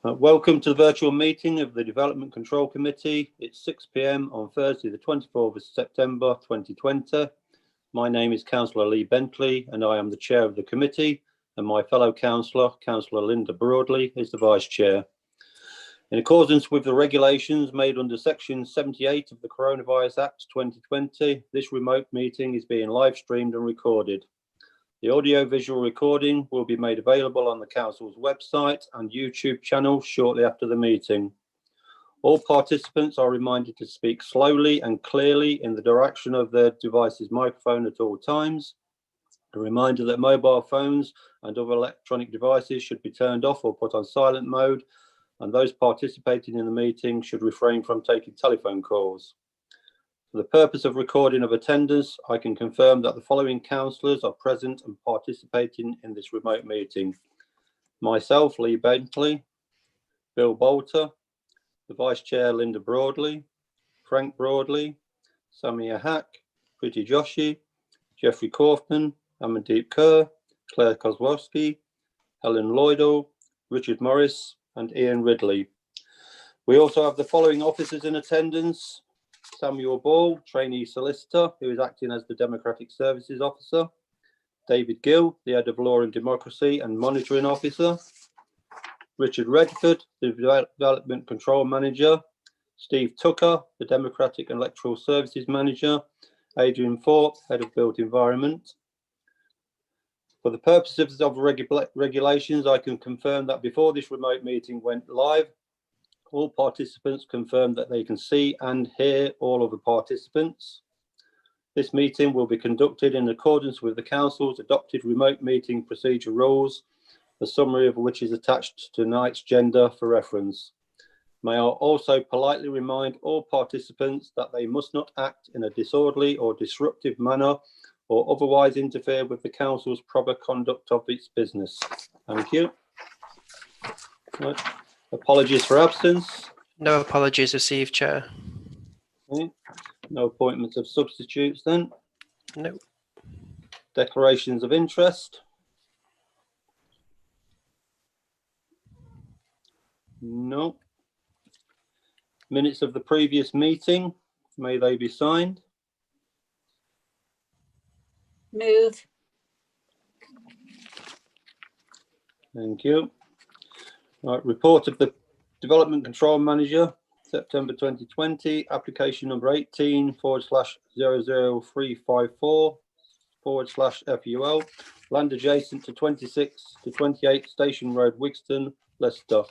Welcome to the virtual meeting of the Development Control Committee. It's 6 p.m. on Thursday, the 24th of September 2020. My name is Councillor Lee Bentley and I am the chair of the committee, and my fellow councillor, Councillor Linda Broadley, is the vice chair. In accordance with the regulations made under Section 78 of the Coronavirus Act 2020, this remote meeting is being live streamed and recorded. The audio-visual recording will be made available on the Council's website and YouTube channel shortly after the meeting. All participants are reminded to speak slowly and clearly in the direction of their device's microphone at all times. A reminder that mobile phones and other electronic devices should be turned off or put on silent mode, and those participating in the meeting should refrain from taking telephone calls. For the purpose of recording of attendance, I can confirm that the following councillors are present and participating in this remote meeting. Myself, Lee Bentley, Bill Bolter, the Vice Chair, Linda Broadley, Frank Broadley, Samia Hack, Priti Joshi, Jeffrey Kaufman, Amandeep Kaur, Claire Kozłowski, Helen Lloydall, Richard Morris, and Ian Ridley. We also have the following officers in attendance: Samuel Ball, trainee solicitor, who is acting as the Democratic Services Officer; David Gill, the Head of Law and Democracy and Monitoring Officer; Richard Redford, the Development Control Manager; Steve Tucker, the Democratic Electoral Services Manager; Adrian Thorpe, Head of Built Environment. For the purposes of regulations, I can confirm that before this remote meeting went live, all participants confirmed that they can see and hear all of the participants. This meeting will be conducted in accordance with the Council's adopted remote meeting procedure rules, a summary of which is attached to tonight's agenda for reference. May I also politely remind all participants that they must not act in a disorderly or disruptive manner or otherwise interfere with the Council's proper conduct of its business. Thank you. Right. Apologies for absence. No apologies received, Chair. Okay. No appointments of substitutes then? No. Declarations of interest? No. Minutes of the previous meeting, may they be signed? Move. Thank you. Right, report of the Development Control Manager, September 2020, application number 18/00354/FUL, land adjacent to 26 to 28 Station Road, Wixton, Leicester.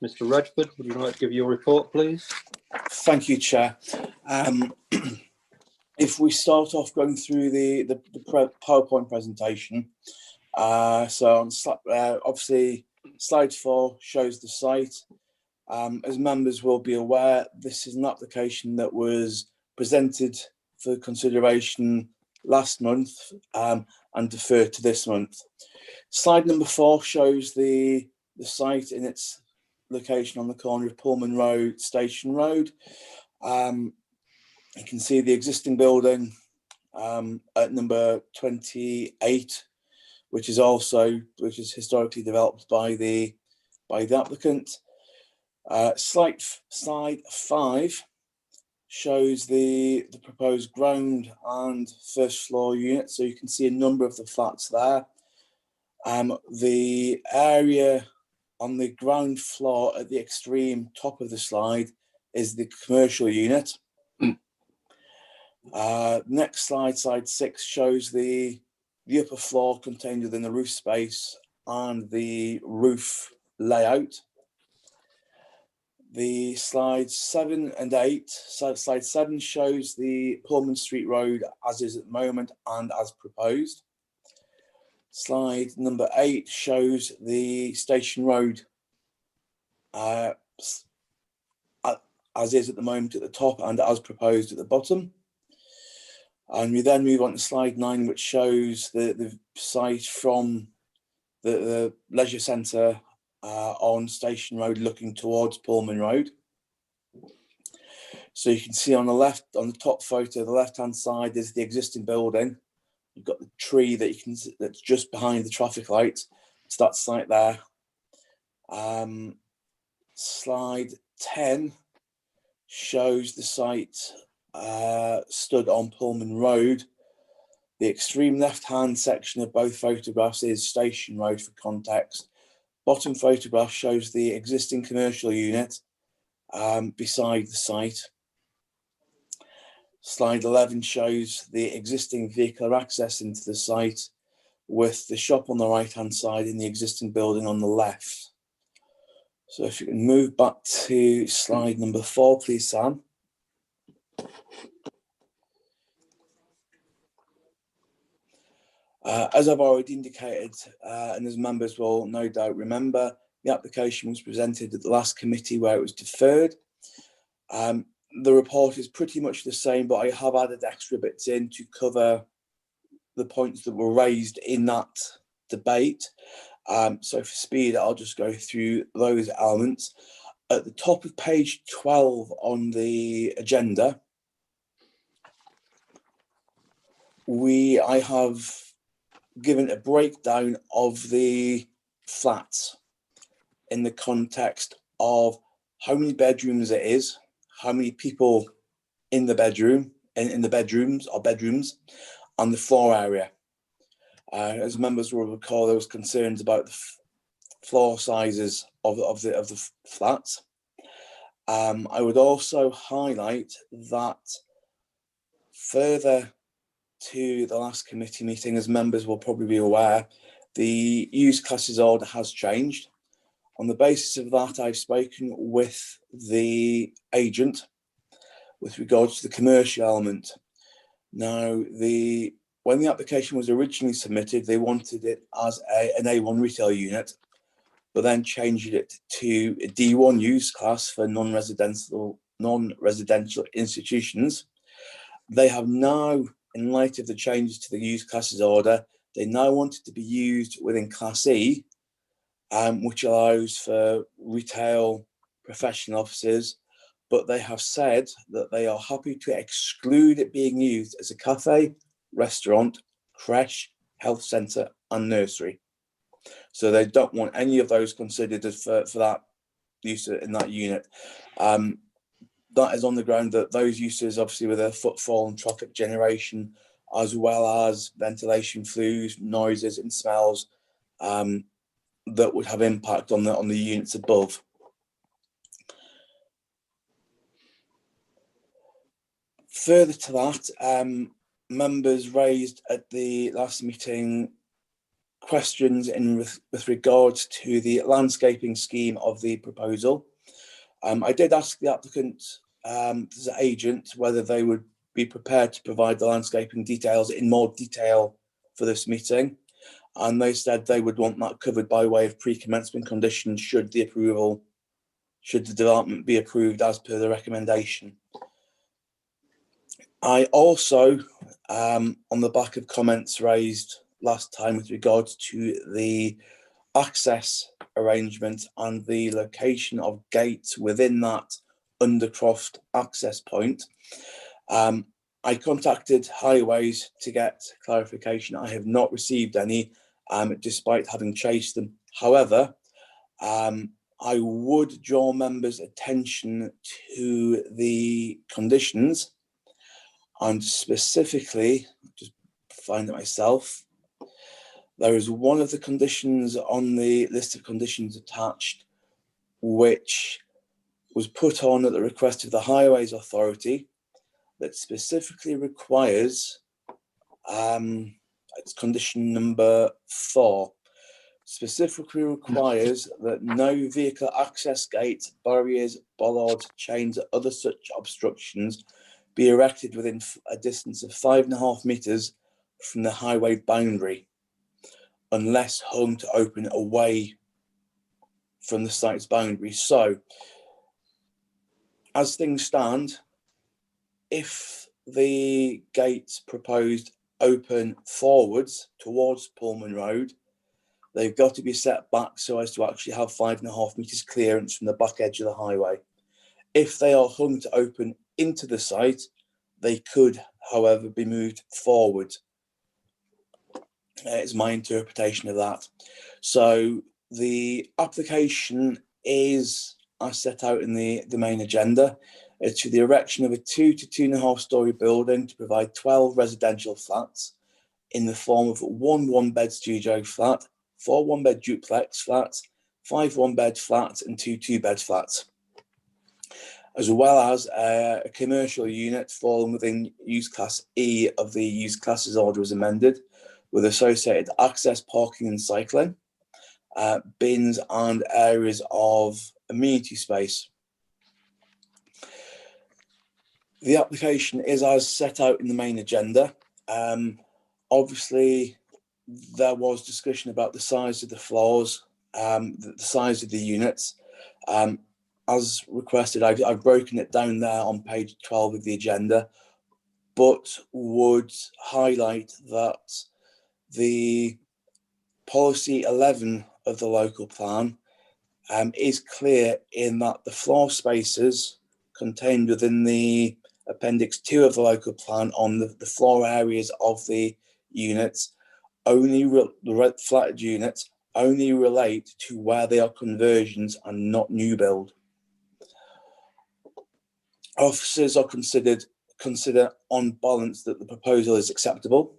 Mr. Redford, would you like to give your report, please? Thank you, Chair. If we start off going through the PowerPoint presentation, so on obviously slide 4 shows the site. As members will be aware, this is an application that was presented for consideration last month and deferred to this month. Slide number 4 shows the site in its location on the corner of Pullman Road, Station Road. You can see the existing building at number 28, which is historically developed by the applicant. Slide 5 shows the proposed ground and first floor units, so you can see a number of the flats there. The area on the ground floor at the extreme top of the slide is the commercial unit. Next slide, slide 6, shows the upper floor contained within the roof space and the roof layout. The slides 7 and 8, so slide 7 shows the Pullman Street Road as is at the moment and as proposed. Slide number 8 shows the Station Road as is at the moment at the top and as proposed at the bottom. And we then move on to slide 9, which shows the site from the leisure centre on Station Road looking towards Pullman Road. So you can see on the left, on the top photo, the left-hand side is the existing building. You've got the tree that's just behind the traffic light. It's that site there. Slide 10 shows the site stood on Pullman Road. The extreme left-hand section of both photographs is Station Road for context. Bottom photograph shows the existing commercial unit beside the site. Slide 11 shows the existing vehicular access into the site with the shop on the right-hand side and the existing building on the left. So if you can move back to slide number 4, please, Sam. As I've already indicated, and as members will no doubt remember, the application was presented at the last committee where it was deferred. The report is pretty much the same, but I have added extra bits in to cover the points that were raised in that debate. So for speed, I'll just go through those elements. At the top of page 12 on the agenda, I have given a breakdown of the flats in the context of how many bedrooms it is, how many people in the bedroom, in the bedrooms, and the floor area. As members will recall, there was concerns about the floor sizes of the flats. I would also highlight that further to the last committee meeting, as members will probably be aware, the used classes order has changed. On the basis of that, I've spoken with the agent with regards to the commercial element. Now, when the application was originally submitted, they wanted it as an A1 retail unit, but then changed it to a D1 use class for non-residential institutions. They have now, in light of the changes to the used classes order, they now want it to be used within Class E, which allows for retail professional offices, but they have said that they are happy to exclude it being used as a cafe, restaurant, creche, health centre and nursery. So they don't want any of those considered for that use in that unit. That is on the ground that those uses, obviously with their footfall and traffic generation, as well as ventilation flues, noises and smells, that would have impact on the units above. Further to that, members raised at the last meeting questions with regards to the landscaping scheme of the proposal. I did ask the applicant, the agent, whether they would be prepared to provide the landscaping details in more detail for this meeting, and they said they would want that covered by way of pre-commencement conditions should the development be approved as per the recommendation. I also, on the back of comments raised last time with regards to the access arrangement and the location of gates within that Undercroft access point, I contacted Highways to get clarification. I have not received any, despite having chased them. However, I would draw members' attention to the conditions, and specifically, just find it myself. There is one of the conditions on the list of conditions attached, which was put on at the request of the Highways Authority, that specifically requires, it's condition number 4, specifically requires that no vehicle access gates, barriers, bollards, chains, or other such obstructions be erected within a distance of 5.5 metres from the highway boundary, unless hung to open away from the site's boundary. So, as things stand, if the gates proposed open forwards towards Pullman Road, they've got to be set back so as to actually have 5.5 metres clearance from the back edge of the highway. If they are hung to open into the site, they could, however, be moved forward. It's my interpretation of that. So the application is as set out in the main agenda. It's for the erection of a 2 to 2.5 storey building to provide 12 residential flats in the form of 1 one-bed studio flat, 4 one-bed duplex flats, 5 one-bed flats and 2 two-bed flats, as well as a commercial unit falling within use class E of the use classes order as amended, with associated access, parking and cycling, bins and areas of amenity space. The application is as set out in the main agenda. Obviously, there was discussion about the size of the floors, the size of the units. As requested, I've broken it down there on page 12 of the agenda, but would highlight that the policy 11 of the local plan is clear in that the floor spaces contained within the appendix 2 of the local plan on the floor areas of the units, the flatted units, only relate to where they are conversions and not new build. Officers are consider on balance that the proposal is acceptable,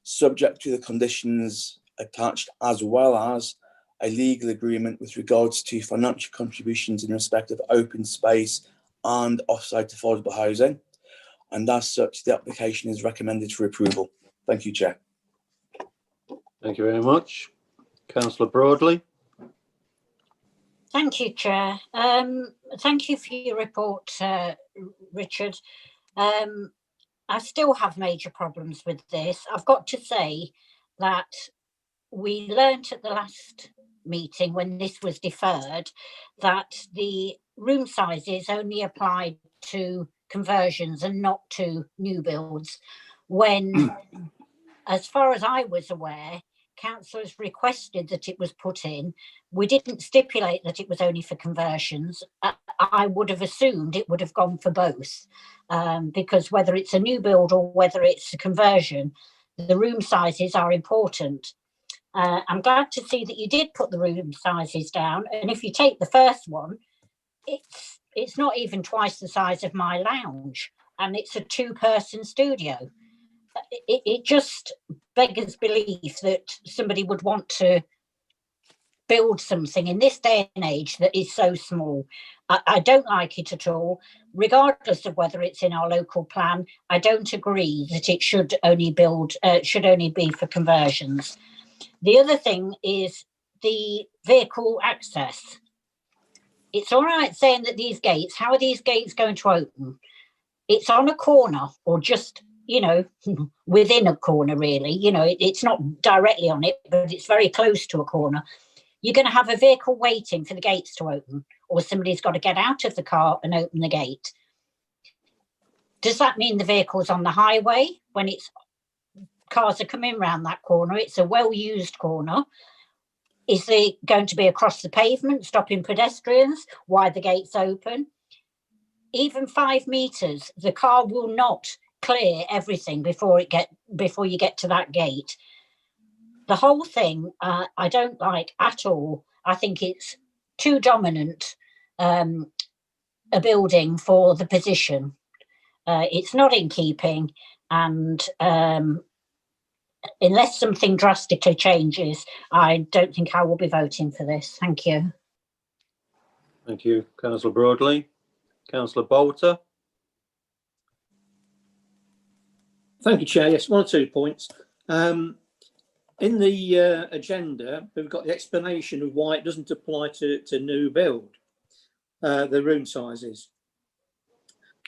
subject to the conditions attached, as well as a legal agreement with regards to financial contributions in respect of open space and off-site affordable housing. And as such, the application is recommended for approval. Thank you, Chair. Thank you very much. Councillor Broadley. Thank you, Chair. Thank you for your report, Richard. I still have major problems with this. I've got to say that we learnt at the last meeting when this was deferred that the room sizes only applied to conversions and not to new builds, when, as far as I was aware, councillors requested that it was put in. We didn't stipulate that it was only for conversions. I would have assumed it would have gone for both, because whether it's a new build or whether it's a conversion, the room sizes are important. I'm glad to see that you did put the room sizes down. And if you take the first one, it's not even twice the size of my lounge, and it's a 2-person studio. It just beggars belief that somebody would want to build something in this day and age that is so small. I don't like it at all. Regardless of whether it's in our local plan, I don't agree that it should only be for conversions. The other thing is the vehicle access. It's all right saying that these gates, how are these gates going to open? It's on a corner, or just, within a corner, really. It's not directly on it, but it's very close to a corner. You're going to have a vehicle waiting for the gates to open, or somebody's got to get out of the car and open the gate. Does that mean the vehicle's on the highway when cars are coming around that corner? It's a well-used corner. Is it going to be across the pavement, stopping pedestrians while the gate's open? Even 5 metres, the car will not clear everything before you get to that gate. The whole thing, I don't like at all. I think it's too dominant a building for the position. It's not in keeping, and unless something drastically changes, I don't think I will be voting for this. Thank you. Thank you, Councillor Broadley. Councillor Bolter. Thank you, Chair. Yes, 1 or 2 points. In the agenda, we've got the explanation of why it doesn't apply to new build, the room sizes.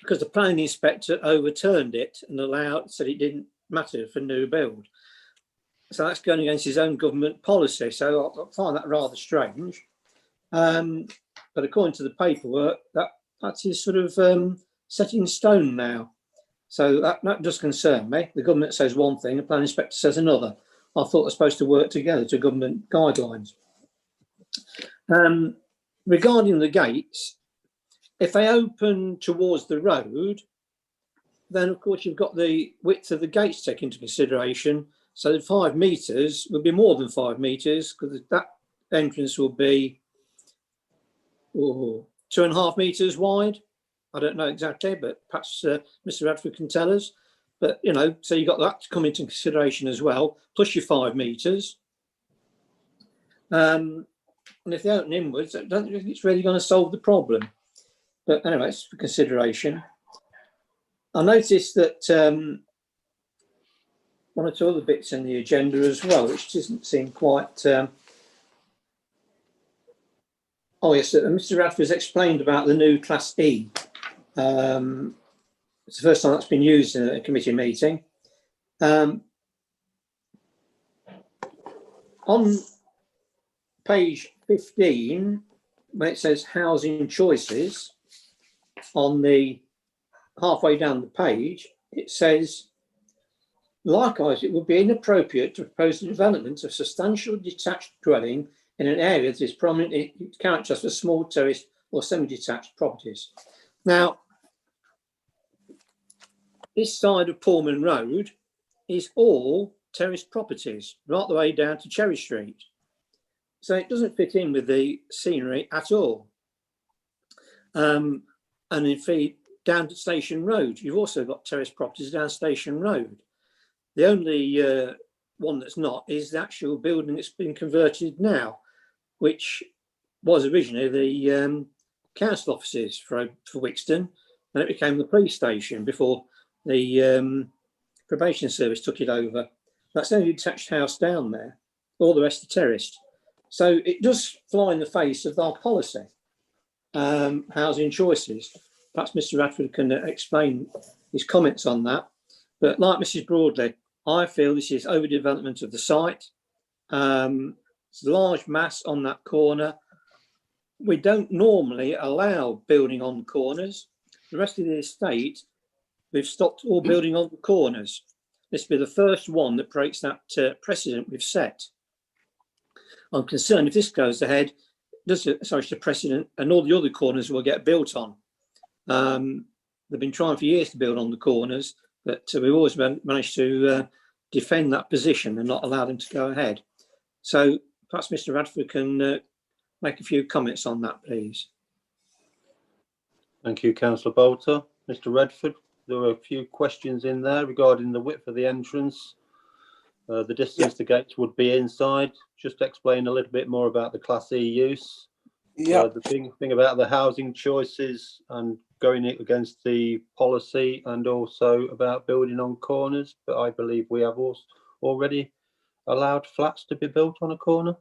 Because the planning inspector overturned it and said it didn't matter for new build. So that's going against his own government policy. So I find that rather strange. But according to the paperwork, that is sort of set in stone now. So that does concern me. The government says one thing, the planning inspector says another. I thought they're supposed to work together to government guidelines. Regarding the gates, if they open towards the road, then of course you've got the width of the gates taken into consideration. So the 5 metres would be more than 5 metres, because that entrance will be 2.5 metres wide. I don't know exactly, but perhaps Mr. Radford can tell us. But, you know, so you've got that to come into consideration as well, plus your 5 metres. And if they open inwards, I don't think it's really going to solve the problem. But anyway, it's for consideration. I noticed that one or two other bits in the agenda as well, which doesn't seem quite... Oh, yes, Mr. Radford's explained about the new Class E. It's the first time that's been used in a committee meeting. On page 15, when it says housing choices, on the halfway down the page, it says, likewise, it would be inappropriate to propose the development of substantial detached dwelling in an area that is prominently characterised for small terraced or semi-detached properties. Now, this side of Pullman Road is all terraced properties, right the way down to Cherry Street. So it doesn't fit in with the scenery at all. And in fact, down to Station Road, you've also got terraced properties down Station Road. The only one that's not is the actual building that's been converted now, which was originally the council offices for Wixton, and it became the police station before the probation service took it over. That's the only detached house down there. All the rest are terraced. So it does fly in the face of our policy, housing choices. Perhaps Mr. Radford can explain his comments on that. But like Mrs. Broadley, I feel this is overdevelopment of the site. It's a large mass on that corner. We don't normally allow building on corners. The rest of the estate, we've stopped all building on the corners. This will be the first one that breaks that precedent we've set. I'm concerned if this goes ahead, the precedent, and all the other corners will get built on. They've been trying for years to build on the corners, but we've always managed to defend that position and not allow them to go ahead. So perhaps Mr. Radford can make a few comments on that, please. Thank you, Councillor Bolter. Mr. Redford, there were a few questions in there regarding the width of the entrance, the distance the gates would be inside. Just explain a little bit more about the Class E use. The thing about the housing choices and going against the policy, and also about building on corners. But I believe we have also already allowed flats to be built on a corner.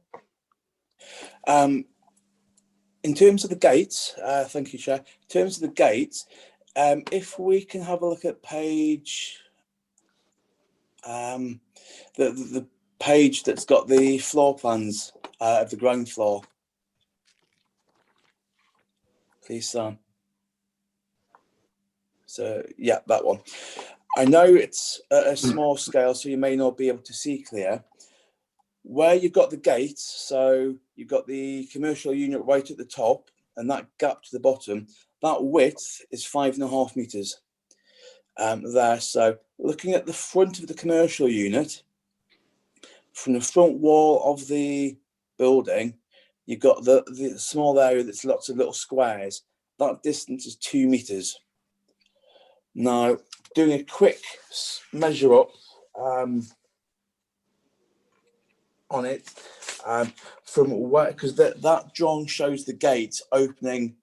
In terms of the gates, thank you, Chair. In terms of the gates, if we can have a look at page, the page that's got the floor plans of the ground floor. Please, Sam. So, yeah, that one. I know it's at a small scale, so you may not be able to see clear. Where you've got the gates, so you've got the commercial unit right at the top and that gap to the bottom, that width is 5.5 metres there. So looking at the front of the commercial unit, from the front wall of the building, you've got the small area that's lots of little squares. That distance is 2 metres. Now, doing a quick measure up on it, from where, because that drawing shows the gate opening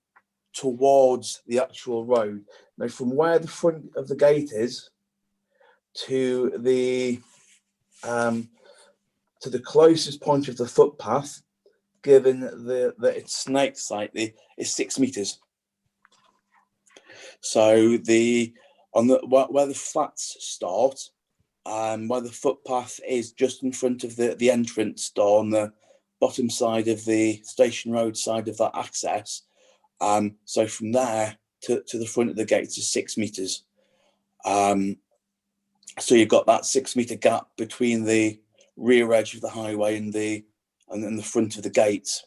towards the actual road. Now, from where the front of the gate is to the closest point of the footpath, given that it snakes slightly, is 6 metres. So where the flats start, where the footpath is just in front of the entrance door on the bottom side of the Station Road side of that access. So from there to the front of the gates is 6 metres. So you've got that 6 metre gap between the rear edge of the highway and the front of the gates.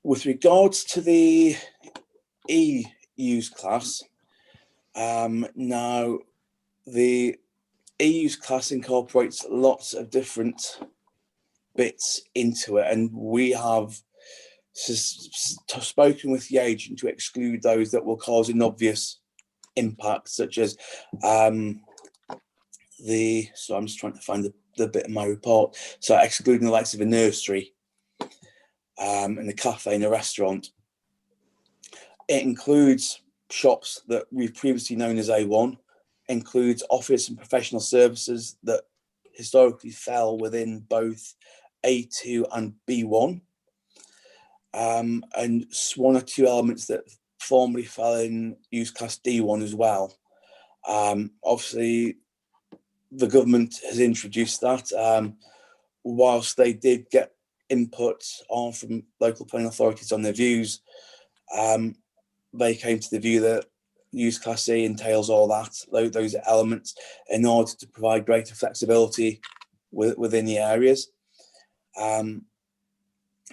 With regards to the E-use class, now the E-use class incorporates lots of different bits into it, and we have spoken with the agent to exclude those that will cause an obvious impact, such as so I'm just trying to find the bit in my report. So excluding the likes of a nursery, and a cafe and a restaurant. It includes shops that we've previously known as A1, includes office and professional services that historically fell within both A2 and B1, and one or two elements that formerly fell in use class D1 as well. Obviously, the government has introduced that. Whilst they did get input on from local planning authorities on their views, they came to the view that use class C entails all that, those elements, in order to provide greater flexibility within the areas.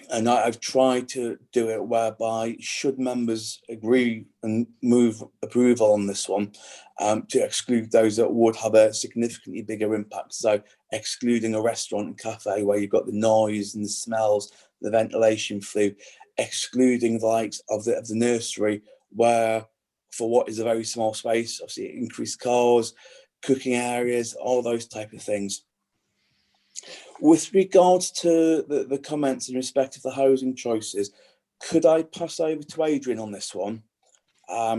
And I've tried to do it whereby, should members agree and move approval on this one, to exclude those that would have a significantly bigger impact. So excluding a restaurant and cafe where you've got the noise and the smells, the ventilation flue, excluding the likes of the nursery, where for what is a very small space, obviously increased cars, cooking areas, all those type of things. With regards to the comments in respect of the housing choices, could I pass over to Adrian on this one?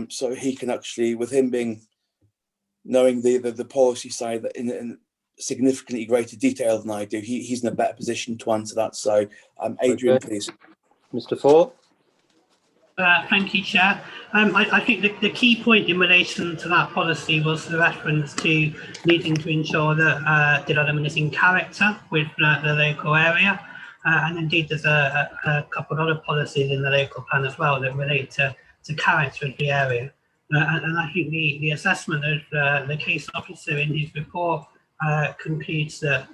So he can actually, with him knowing the policy side that in significantly greater detail than I do, he's in a better position to answer that. So Adrian, Okay. please. Mr. Fort? Thank you, Chair. I think the key point in relation to that policy was the reference to needing to ensure that development is in character with the local area. And indeed, there's a couple of other policies in the local plan as well that relate to character of the area. And I think the assessment of the case officer in his report concludes that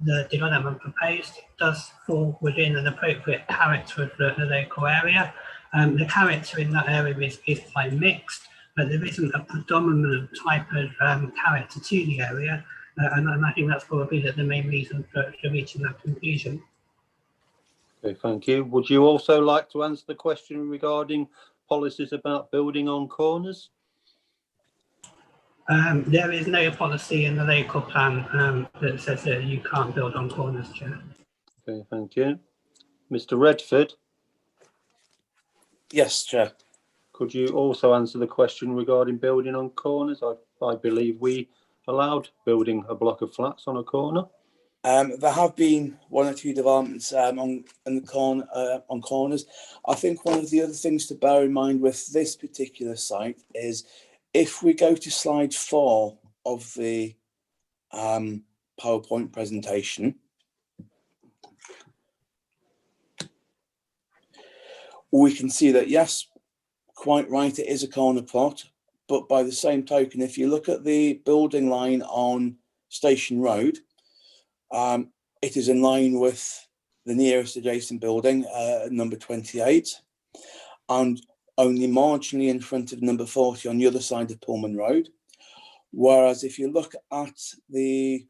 the development proposed does fall within an appropriate character of the local area. The character in that area is quite mixed, but there isn't a predominant type of character to the area. And I think that's probably the main reason for reaching that conclusion. Okay, thank you. Would you also like to answer the question regarding policies about building on corners? There is no policy in the local plan that says that you can't build on corners, Chair. Okay, thank you. Mr. Redford, Yes, Chair. could you also answer the question regarding building on corners? I believe we allowed building a block of flats on a corner. There have been one or two developments on corners. I think one of the other things to bear in mind with this particular site is, if we go to slide 4 of the PowerPoint presentation, we can see that, yes, quite right, it is a corner plot, but by the same token, if you look at the building line on Station Road, it is in line with the nearest adjacent building, number 28, and only marginally in front of number 40 on the other side of Pullman Road. Whereas if you look at the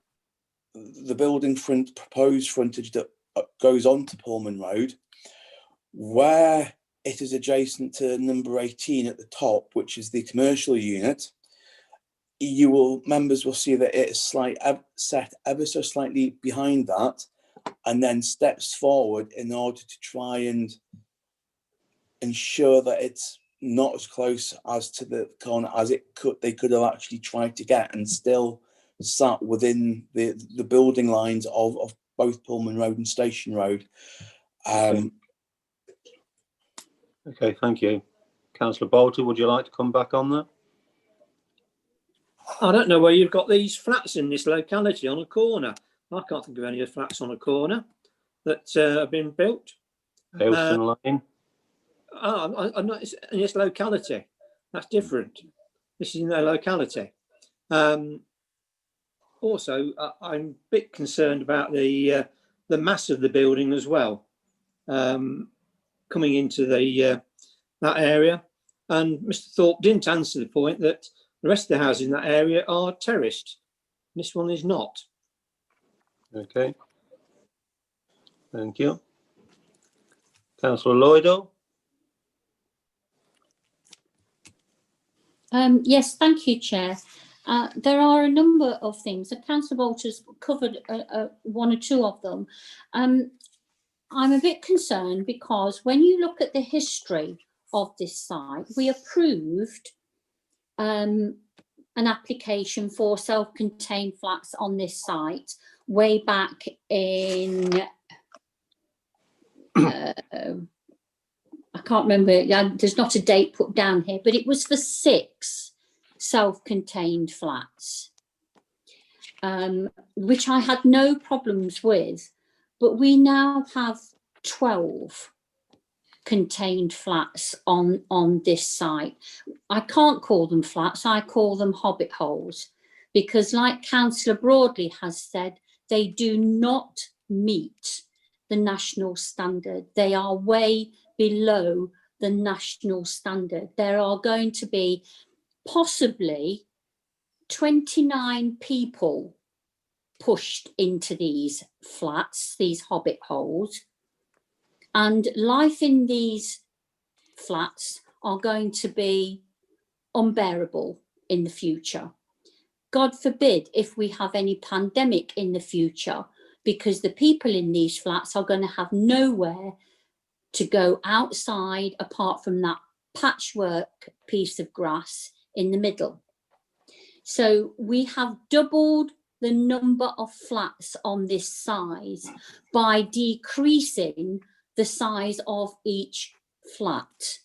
building front proposed frontage that goes on to Pullman Road, where it is adjacent to number 18 at the top, which is the commercial unit, members will see that it is set ever so slightly behind that, and then steps forward in order to try and ensure that it's not as close as to the corner as they could have actually tried to get, and still sat within the building lines of both Pullman Road and Station Road. Okay, thank you. Councillor Bolter, would you like to come back on that? I don't know where you've got these flats in this locality on a corner. I can't think of any of the flats on a corner that have been built. Ayleston Lane. I'm not in this locality. That's different. This is in their locality. Also, I'm a bit concerned about the mass of the building as well, coming into that area. And Mr. Thorpe didn't answer the point that the rest of the houses in that area are terraced. This one is not. Okay. Thank you. Councillor Lloydell. Yes, thank you, Chair. There are a number of things. Councillor Walters covered one or two of them. I'm a bit concerned because when you look at the history of this site, we approved an application for self-contained flats on this site way back in I can't remember, there's not a date put down here, but it was for 6 self-contained flats, which I had no problems with, but we now have 12 contained flats on this site. I can't call them flats, I call them hobbit holes, because like Councillor Broadley has said, they do not meet the national standard. They are way below the national standard. There are going to be possibly 29 people pushed into these flats, these hobbit holes, and life in these flats are going to be unbearable in the future. God forbid if we have any pandemic in the future, because the people in these flats are going to have nowhere to go outside apart from that patchwork piece of grass in the middle. So we have doubled the number of flats on this size by decreasing the size of each flat.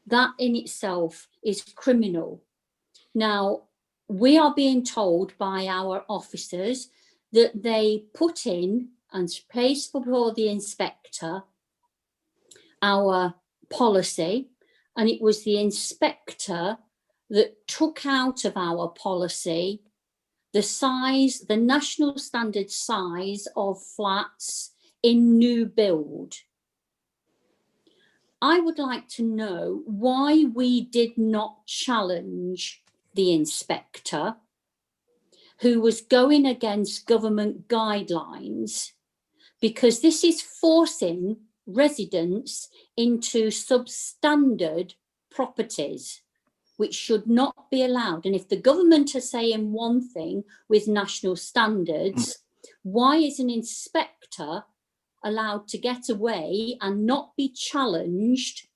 That in itself is criminal. Now, we are being told by our officers that they put in and placed before the inspector our policy, and it was the inspector that took out of our policy the size, the national standard size of flats in new build. I would like to know why we did not challenge the inspector who was going against government guidelines, because this is forcing residents into substandard properties, which should not be allowed. And if the government are saying one thing with national standards, why is an inspector allowed to get away and not be challenged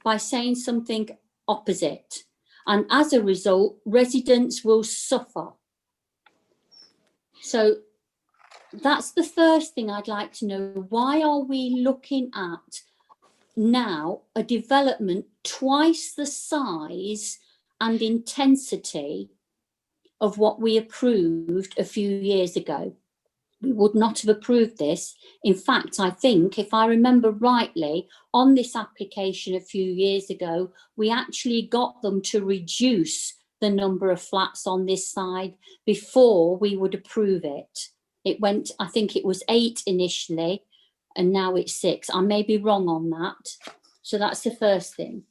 by saying something opposite? And as a result, residents will suffer. So that's the first thing I'd like to know. Why are we looking at now a development twice the size and intensity of what we approved a few years ago? We would not have approved this. In fact, I think, if I remember rightly, on this application a few years ago, we actually got them to reduce the number of flats on this side before we would approve it. It went, I think it was 8 initially, and now it's 6. I may be wrong on that. So that's the first thing.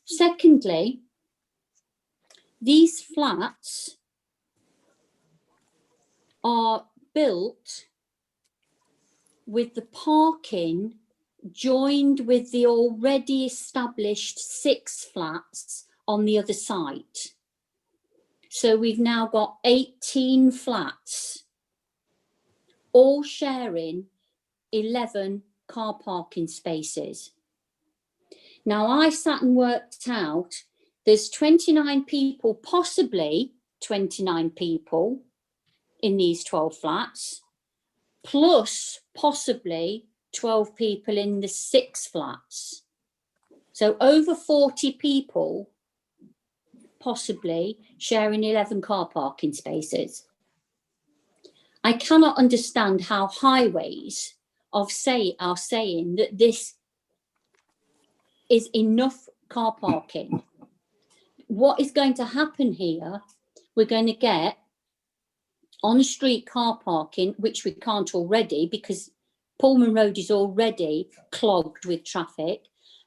Secondly, these flats are built with the parking joined with the already established 6 flats on the other site. So we've now got 18 flats, all sharing 11 car parking spaces. Now I sat and worked out, there's 29 people, possibly 29 people in these 12 flats, plus possibly 12 people in the 6 flats. So over 40 people possibly sharing 11 car parking spaces. I cannot understand how highways are saying that this is enough car parking. What is going to happen here, we're going to get on-street car parking, which we can't already because Pullman Road is already clogged with traffic.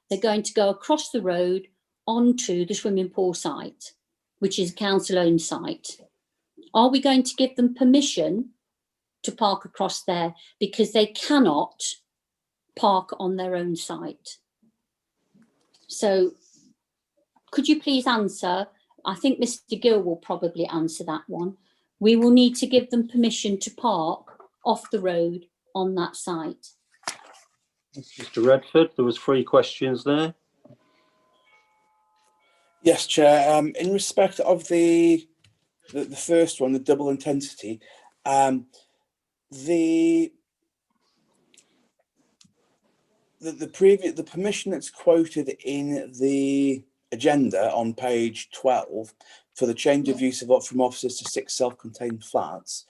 They're going to go across the road onto the swimming pool site, which is a council-owned site. Are we going to give them permission to park across there? Because they cannot park on their own site. So could you please answer? I think Mr. Gill will probably answer that one. We will need to give them permission to park off the road on that site. Mr. Redford, there was 3 questions there. Yes, Chair. In respect of the first one, the double intensity, the permission that's quoted in the agenda on page 12 for the change of use from offices to 6 self-contained flats,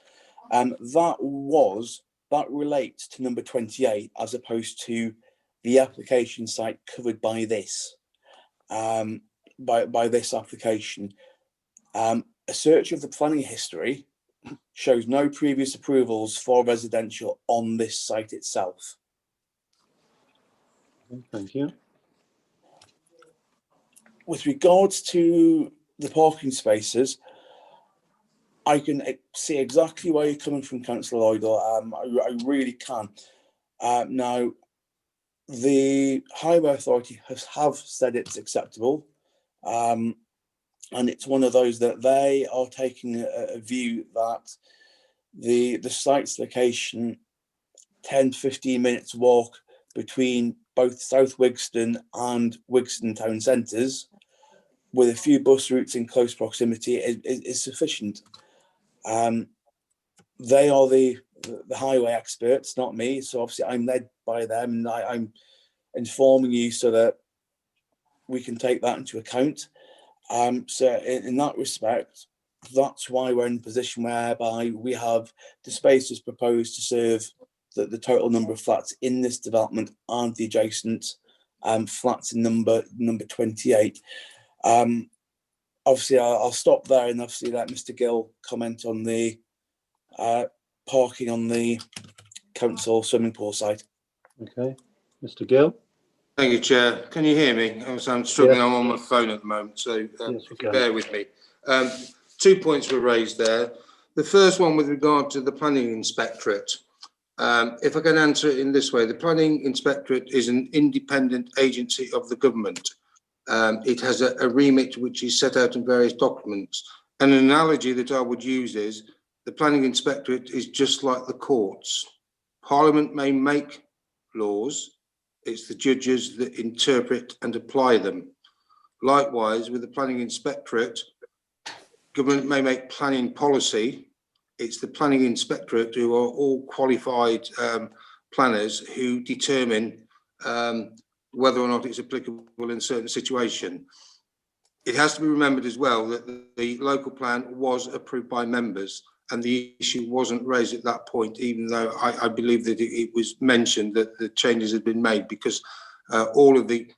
that relates to number 28 as opposed to the application site covered by this. By this application, a search of the planning history shows no previous approvals for residential on this site itself. Thank you. With regards to the parking spaces, I can see exactly where you're coming from, Councillor Idle. I really can. Now, the Highway Authority have said it's acceptable. And it's one of those that they are taking a view that the site's location, 10 to 15 minutes walk between both South Wigston and Wigston town centres, with a few bus routes in close proximity, is sufficient. They are the highway experts, not me. So obviously I'm led by them, and I'm informing you so that we can take that into account. So in that respect, that's why we're in a position whereby we have the spaces proposed to serve the total number of flats in this development and the adjacent flats in number 28. Obviously, I'll stop there and obviously let Mr. Gill comment on the parking on the council swimming pool site. Okay, Mr. Gill. Thank you, Chair. Can you hear me? I'm struggling. Yes. I'm on my phone at the moment, so Yes, we can. bear with me. 2 points were raised there. The first one with regard to the Planning Inspectorate. If I can answer it in this way, the Planning Inspectorate is an independent agency of the government. It has a remit which is set out in various documents. An analogy that I would use is the Planning Inspectorate is just like the courts. Parliament may make laws. It's the judges that interpret and apply them. Likewise, with the Planning Inspectorate, government may make planning policy. It's the Planning Inspectorate who are all qualified planners who determine whether or not it's applicable in a certain situation. It has to be remembered as well that the local plan was approved by members, and the issue wasn't raised at that point, even though I believe that it was mentioned that the changes had been made, because all of the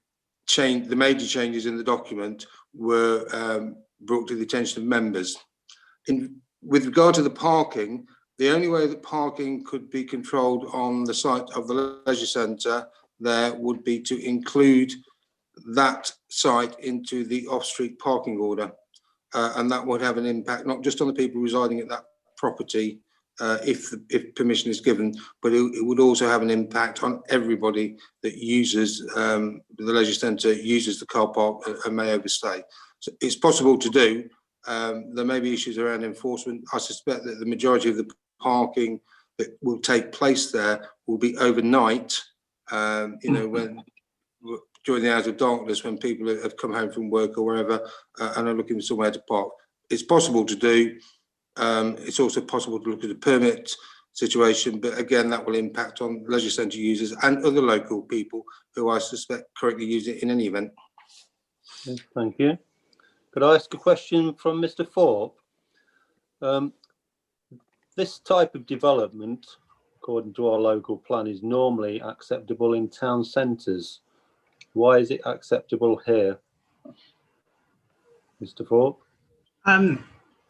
major changes in the document were brought to the attention of members. With regard to the parking, the only way that parking could be controlled on the site of the leisure centre there would be to include that site into the off-street parking order. And that would have an impact, not just on the people residing at that property, if permission is given, but it would also have an impact on everybody that uses the leisure centre, uses the car park and may overstay. So it's possible to do. There may be issues around enforcement. I suspect that the majority of the parking that will take place there will be overnight, when during the hours of darkness, when people have come home from work or wherever and are looking for somewhere to park. It's possible to do. It's also possible to look at a permit situation, but again, that will impact on leisure centre users and other local people who I suspect currently use it in any event. Thank you. Could I ask a question from Mr. Thorpe? This type of development, according to our local plan, is normally acceptable in town centres. Why is it acceptable here? Mr. Thorpe?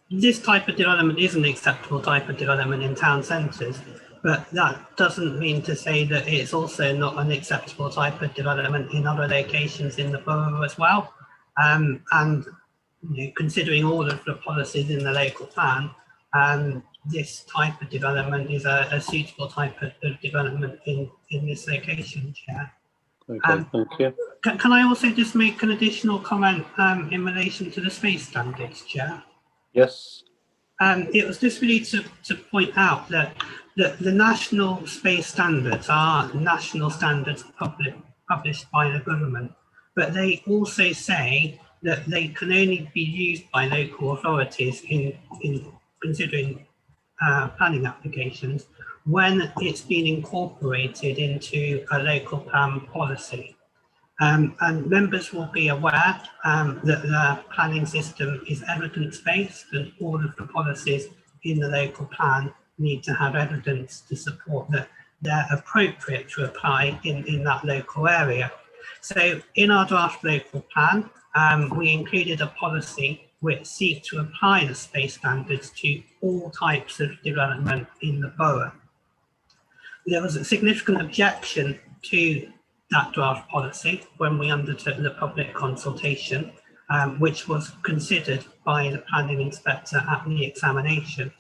This type of development is an acceptable type of development in town centres, but that doesn't mean to say that it's also not an acceptable type of development in other locations in the borough as well. And considering all of the policies in the local plan, this type of development is a suitable type of development in this location, Chair. Okay, thank you. Can I also just make an additional comment in relation to the space standards, Chair? Yes, It was just really to point out that the national space standards are national standards published by the government, but they also say that they can only be used by local authorities in considering planning applications when it's been incorporated into a local plan policy. And members will be aware that the planning system is evidence-based and all of the policies in the local plan need to have evidence to support that they're appropriate to apply in that local area. So in our draft local plan, we included a policy which seeks to apply the space standards to all types of development in the borough. There was a significant objection to that draft policy when we undertook the public consultation, which was considered by the planning inspector at the examination.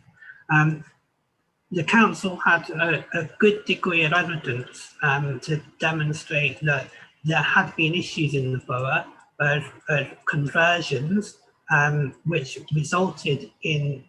The council had a good degree of evidence to demonstrate that there had been issues in the borough of conversions which resulted in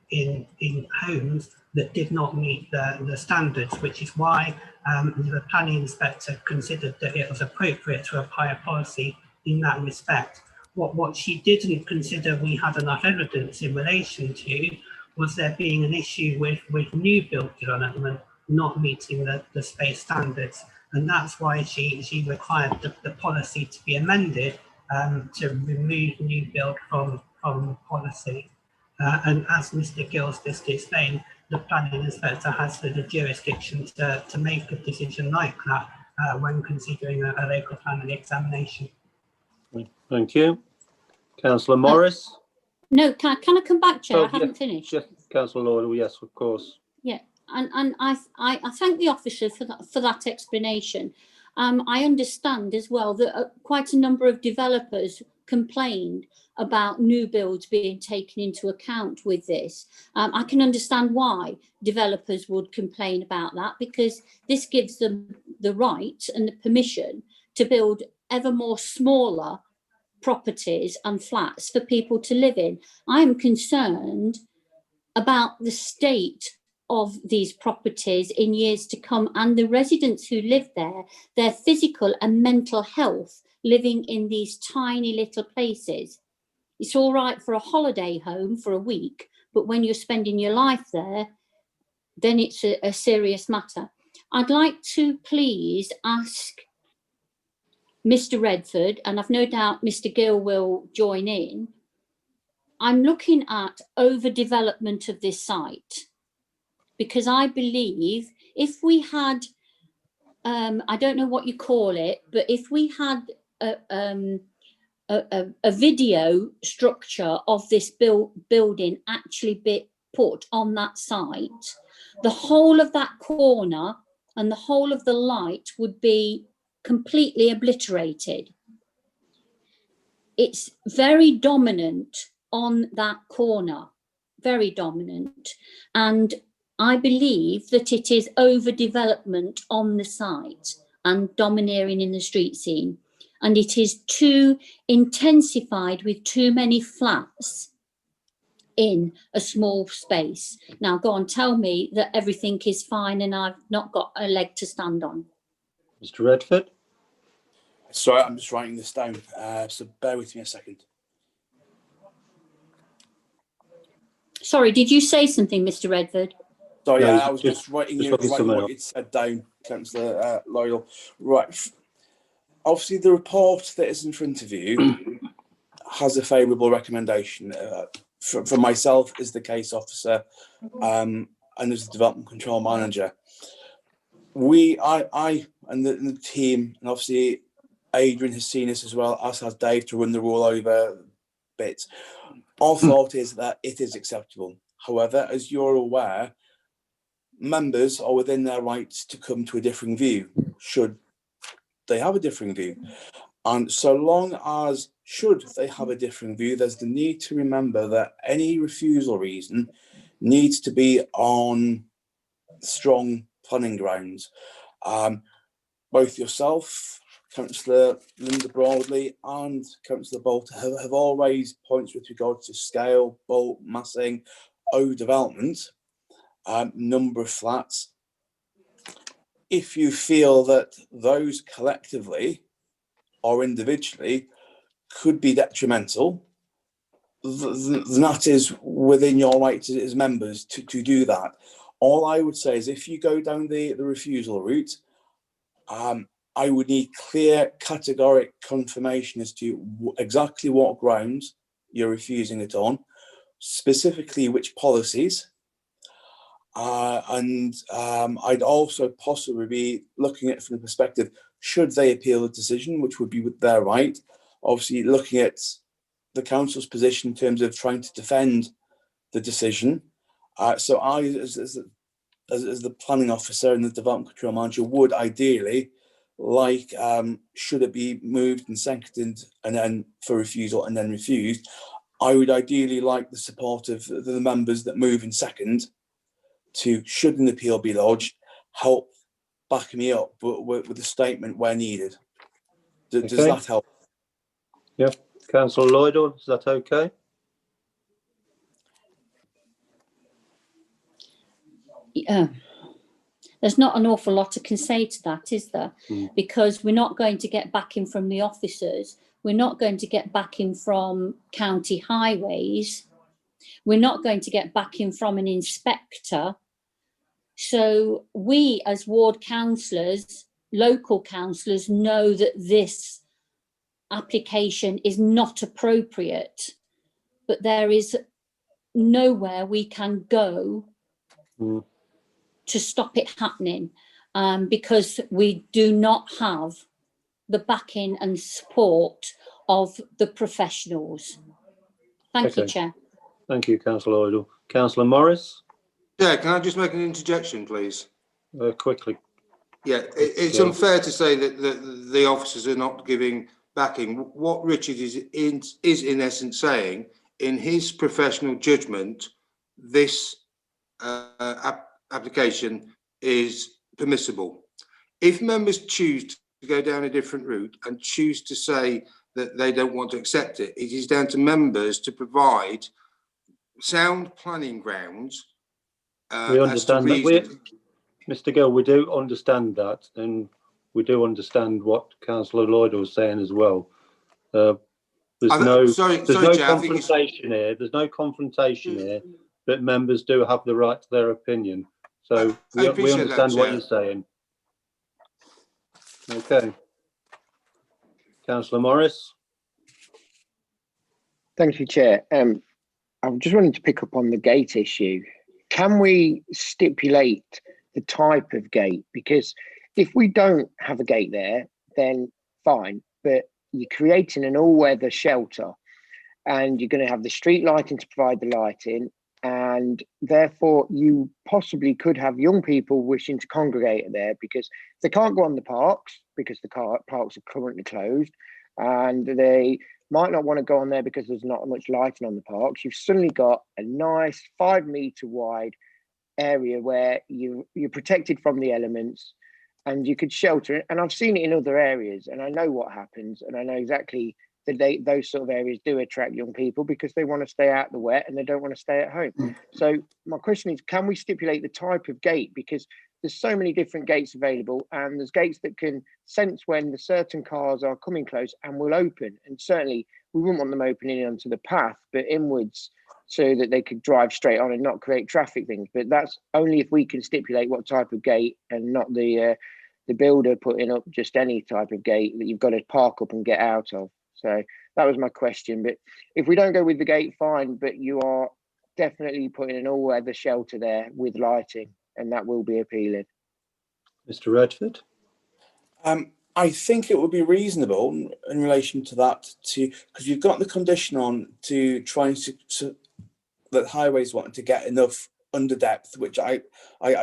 homes that did not meet the standards, which is why the planning inspector considered that it was appropriate to apply a policy in that respect. What she didn't consider we had enough evidence in relation to was there being an issue with new build development not meeting the space standards. And that's why she required the policy to be amended to remove new build from policy. And as Mr. Gills just explained, the planning inspector has the jurisdiction to make a decision like that when considering a local planning examination. thank you. Councillor Morris? No, can I come back, Chair? Oh, I haven't finished. Yes, Councillor Lloyd, oh, yes, of course. Yeah, and I thank the officer for that explanation. I understand as well that quite a number of developers complained about new builds being taken into account with this. I can understand why developers would complain about that, because this gives them the right and the permission to build ever more smaller properties and flats for people to live in. I'm concerned about the state of these properties in years to come and the residents who live there, their physical and mental health living in these tiny little places. It's all right for a holiday home for a week, but when you're spending your life there, then it's a serious matter. I'd like to please ask Mr. Redford, and I've no doubt Mr. Gill will join in. I'm looking at overdevelopment of this site, because I believe if we had, I don't know what you call it, but if we had a video structure of this building actually be put on that site, the whole of that corner and the whole of the light would be completely obliterated. It's very dominant on that corner, very dominant. And I believe that it is overdevelopment on the site and domineering in the street scene. And it is too intensified with too many flats in a small space. Now go on, tell me that everything is fine and I've not got a leg to stand on. Mr. Redford? Sorry, I'm just writing this down, so bear with me a second. Sorry, did you say something, Mr. Redford? Sorry, No, I was just writing what you said down, Councillor Loyal. Right. Obviously, the report that is in front of you has a favourable recommendation. For myself as the case officer and as the development control manager, I and the team, and obviously Adrian has seen this as well, as has Dave, to run the rollover bits. Our thought is that it is acceptable. However, as you're aware, members are within their rights to come to a differing view, should they have a differing view. And so long as, should they have a differing view, there's the need to remember that any refusal reason needs to be on strong planning grounds. Both yourself, Councillor Linda Broadley and Councillor Bolt have all raised points with regard to scale, bulk, massing, overdevelopment, number of flats. If you feel that those collectively or individually could be detrimental, then that is within your right as members to do that. All I would say is if you go down the refusal route, I would need clear, categoric confirmation as to exactly what grounds you're refusing it on, specifically which policies. And I'd also possibly be looking at it from the perspective, should they appeal the decision, which would be their right, obviously looking at the council's position in terms of trying to defend the decision. So I, as the planning officer and the development control manager, would ideally like, should it be moved and seconded and then for refusal and then refused, I would ideally like the support of the members that move in second to, should an appeal be lodged, help back me up with a statement where needed. Does Okay. that help? Yeah, Councillor Lloyd, is that okay? There's not an awful lot I can say to that, is there? Mm. Because we're not going to get backing from the officers. We're not going to get backing from county highways. We're not going to get backing from an inspector. So we as ward councillors, local councillors, know that this application is not appropriate, but there is nowhere we can go to stop it happening, because we do not have the backing and support of the professionals. Thank you, Okay. Chair. Thank you, Councillor Lloyd. Councillor Morris, Yeah, can I just make an interjection, please? quickly. Yeah, it's unfair to say that the officers are not giving backing. What Richard is in essence saying, in his professional judgment, this application is permissible. If members choose to go down a different route and choose to say that they don't want to accept it, it is down to members to provide sound planning grounds. We understand that. Mr. Gill, we do understand that, and we do understand what Councillor Lloyd was saying as well. There's no confrontation here. There's no confrontation here, but members do have the right to their opinion. So we understand what you're saying. Okay. Councillor Morris. Thank you, Chair. I'm just wanting to pick up on the gate issue. Can we stipulate the type of gate? Because if we don't have a gate there, then fine, but you're creating an all-weather shelter and you're going to have the street lighting to provide the lighting, and therefore you possibly could have young people wishing to congregate there because they can't go on the parks because the parks are currently closed, and they might not want to go on there because there's not much lighting on the parks. You've suddenly got a nice 5 metre wide area where you're protected from the elements and you could shelter it. And I've seen it in other areas and I know what happens, and I know exactly that those sort of areas do attract young people because they want to stay out the wet and they don't want to stay at home. So my question is, can we stipulate the type of gate? Because there's so many different gates available, and there's gates that can sense when the certain cars are coming close and will open. And certainly we wouldn't want them opening onto the path, but inwards so that they could drive straight on and not create traffic things. But that's only if we can stipulate what type of gate, and not the builder putting up just any type of gate that you've got to park up and get out of. So that was my question. But if we don't go with the gate, fine, but you are definitely putting an all-weather shelter there with lighting, and that will be appealing. Mr. Redford. I think it would be reasonable in relation to that, because you've got the condition on to try to that highways want to get enough under depth, which I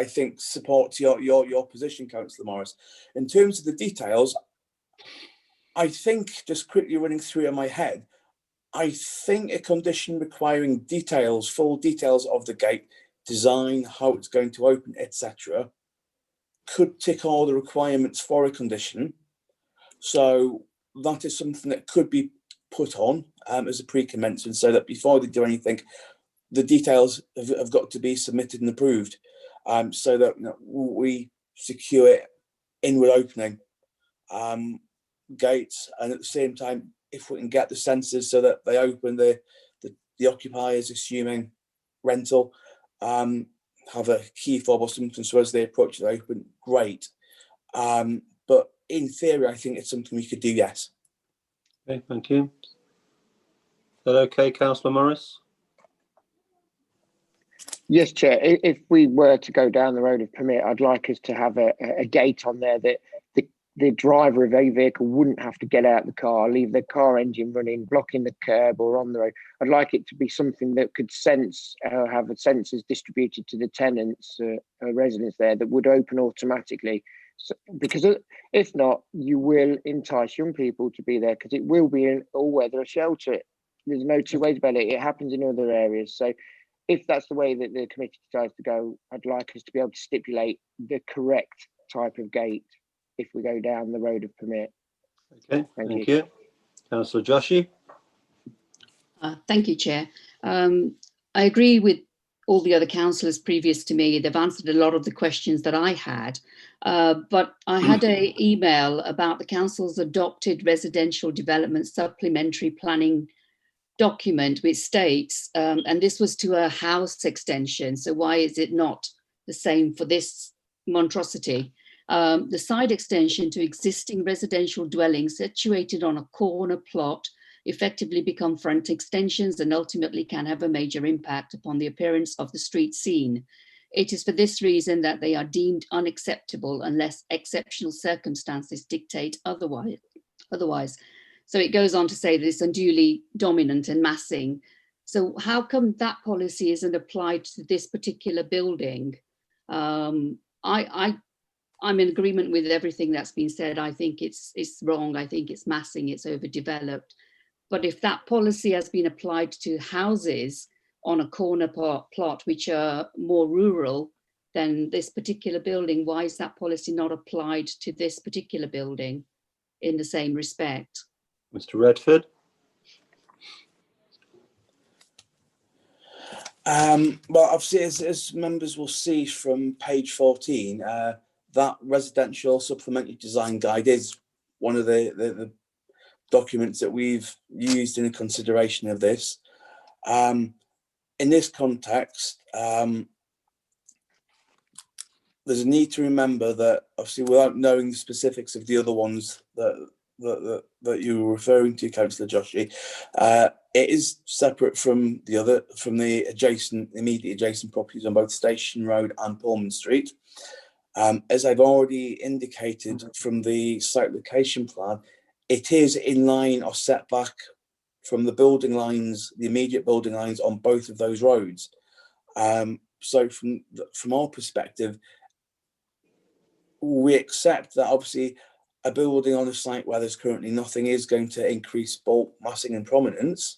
think supports your position, Councillor Morris. In terms of the details, I think, just quickly running through in my head, I think a condition requiring details, full details of the gate design, how it's going to open, etc., could tick all the requirements for a condition. So that is something that could be put on as a pre-commencement, so that before they do anything, the details have got to be submitted and approved, so that we secure inward opening gates, and at the same time, if we can get the sensors so that they open the occupiers, assuming rental, have a key fob or something, so as they approach they open, great. But in theory, I think it's something we could do, yes. Okay, thank you. Is that okay, Councillor Morris? Yes, Chair. If we were to go down the road of permit, I'd like us to have a gate on there that the driver of a vehicle wouldn't have to get out of the car, leave their car engine running, blocking the curb or on the road. I'd like it to be something that could sense, have the sensors distributed to the tenants, residents there, that would open automatically. So, because if not, you will entice young people to be there, because it will be an all-weather shelter. There's no two ways about it. It happens in other areas. So if that's the way that the committee decides to go, I'd like us to be able to stipulate the correct type of gate if we go down the road of permit. Okay, thank you. Councillor Joshi? Thank you, Chair. I agree with all the other councillors previous to me. They've answered a lot of the questions that I had, but I had an email about the council's adopted residential development supplementary planning document, which states, and this was to a house extension, so why is it not the same for this monstrosity? The side extension to existing residential dwellings situated on a corner plot effectively become front extensions and ultimately can have a major impact upon the appearance of the street scene. It is for this reason that they are deemed unacceptable unless exceptional circumstances dictate otherwise. So it goes on to say that it's unduly dominant and massing. So how come that policy isn't applied to this particular building? I'm in agreement with everything that's been said. I think it's wrong. I think it's massing, it's overdeveloped. But if that policy has been applied to houses on a corner plot, which are more rural than this particular building, why is that policy not applied to this particular building in the same respect? Mr. Redford? Well, obviously, as members will see from page 14, that residential supplementary design guide is one of the documents that we've used in consideration of this. In this context, there's a need to remember that, obviously, without knowing the specifics of the other ones that you were referring to, Councillor Joshi, it is separate from the immediate adjacent properties on both Station Road and Pullman Street. As I've already indicated from the site location plan, it is in line or set back from the building lines, the immediate building lines on both of those roads. So from our perspective, we accept that obviously a building on a site where there's currently nothing is going to increase bulk massing and prominence.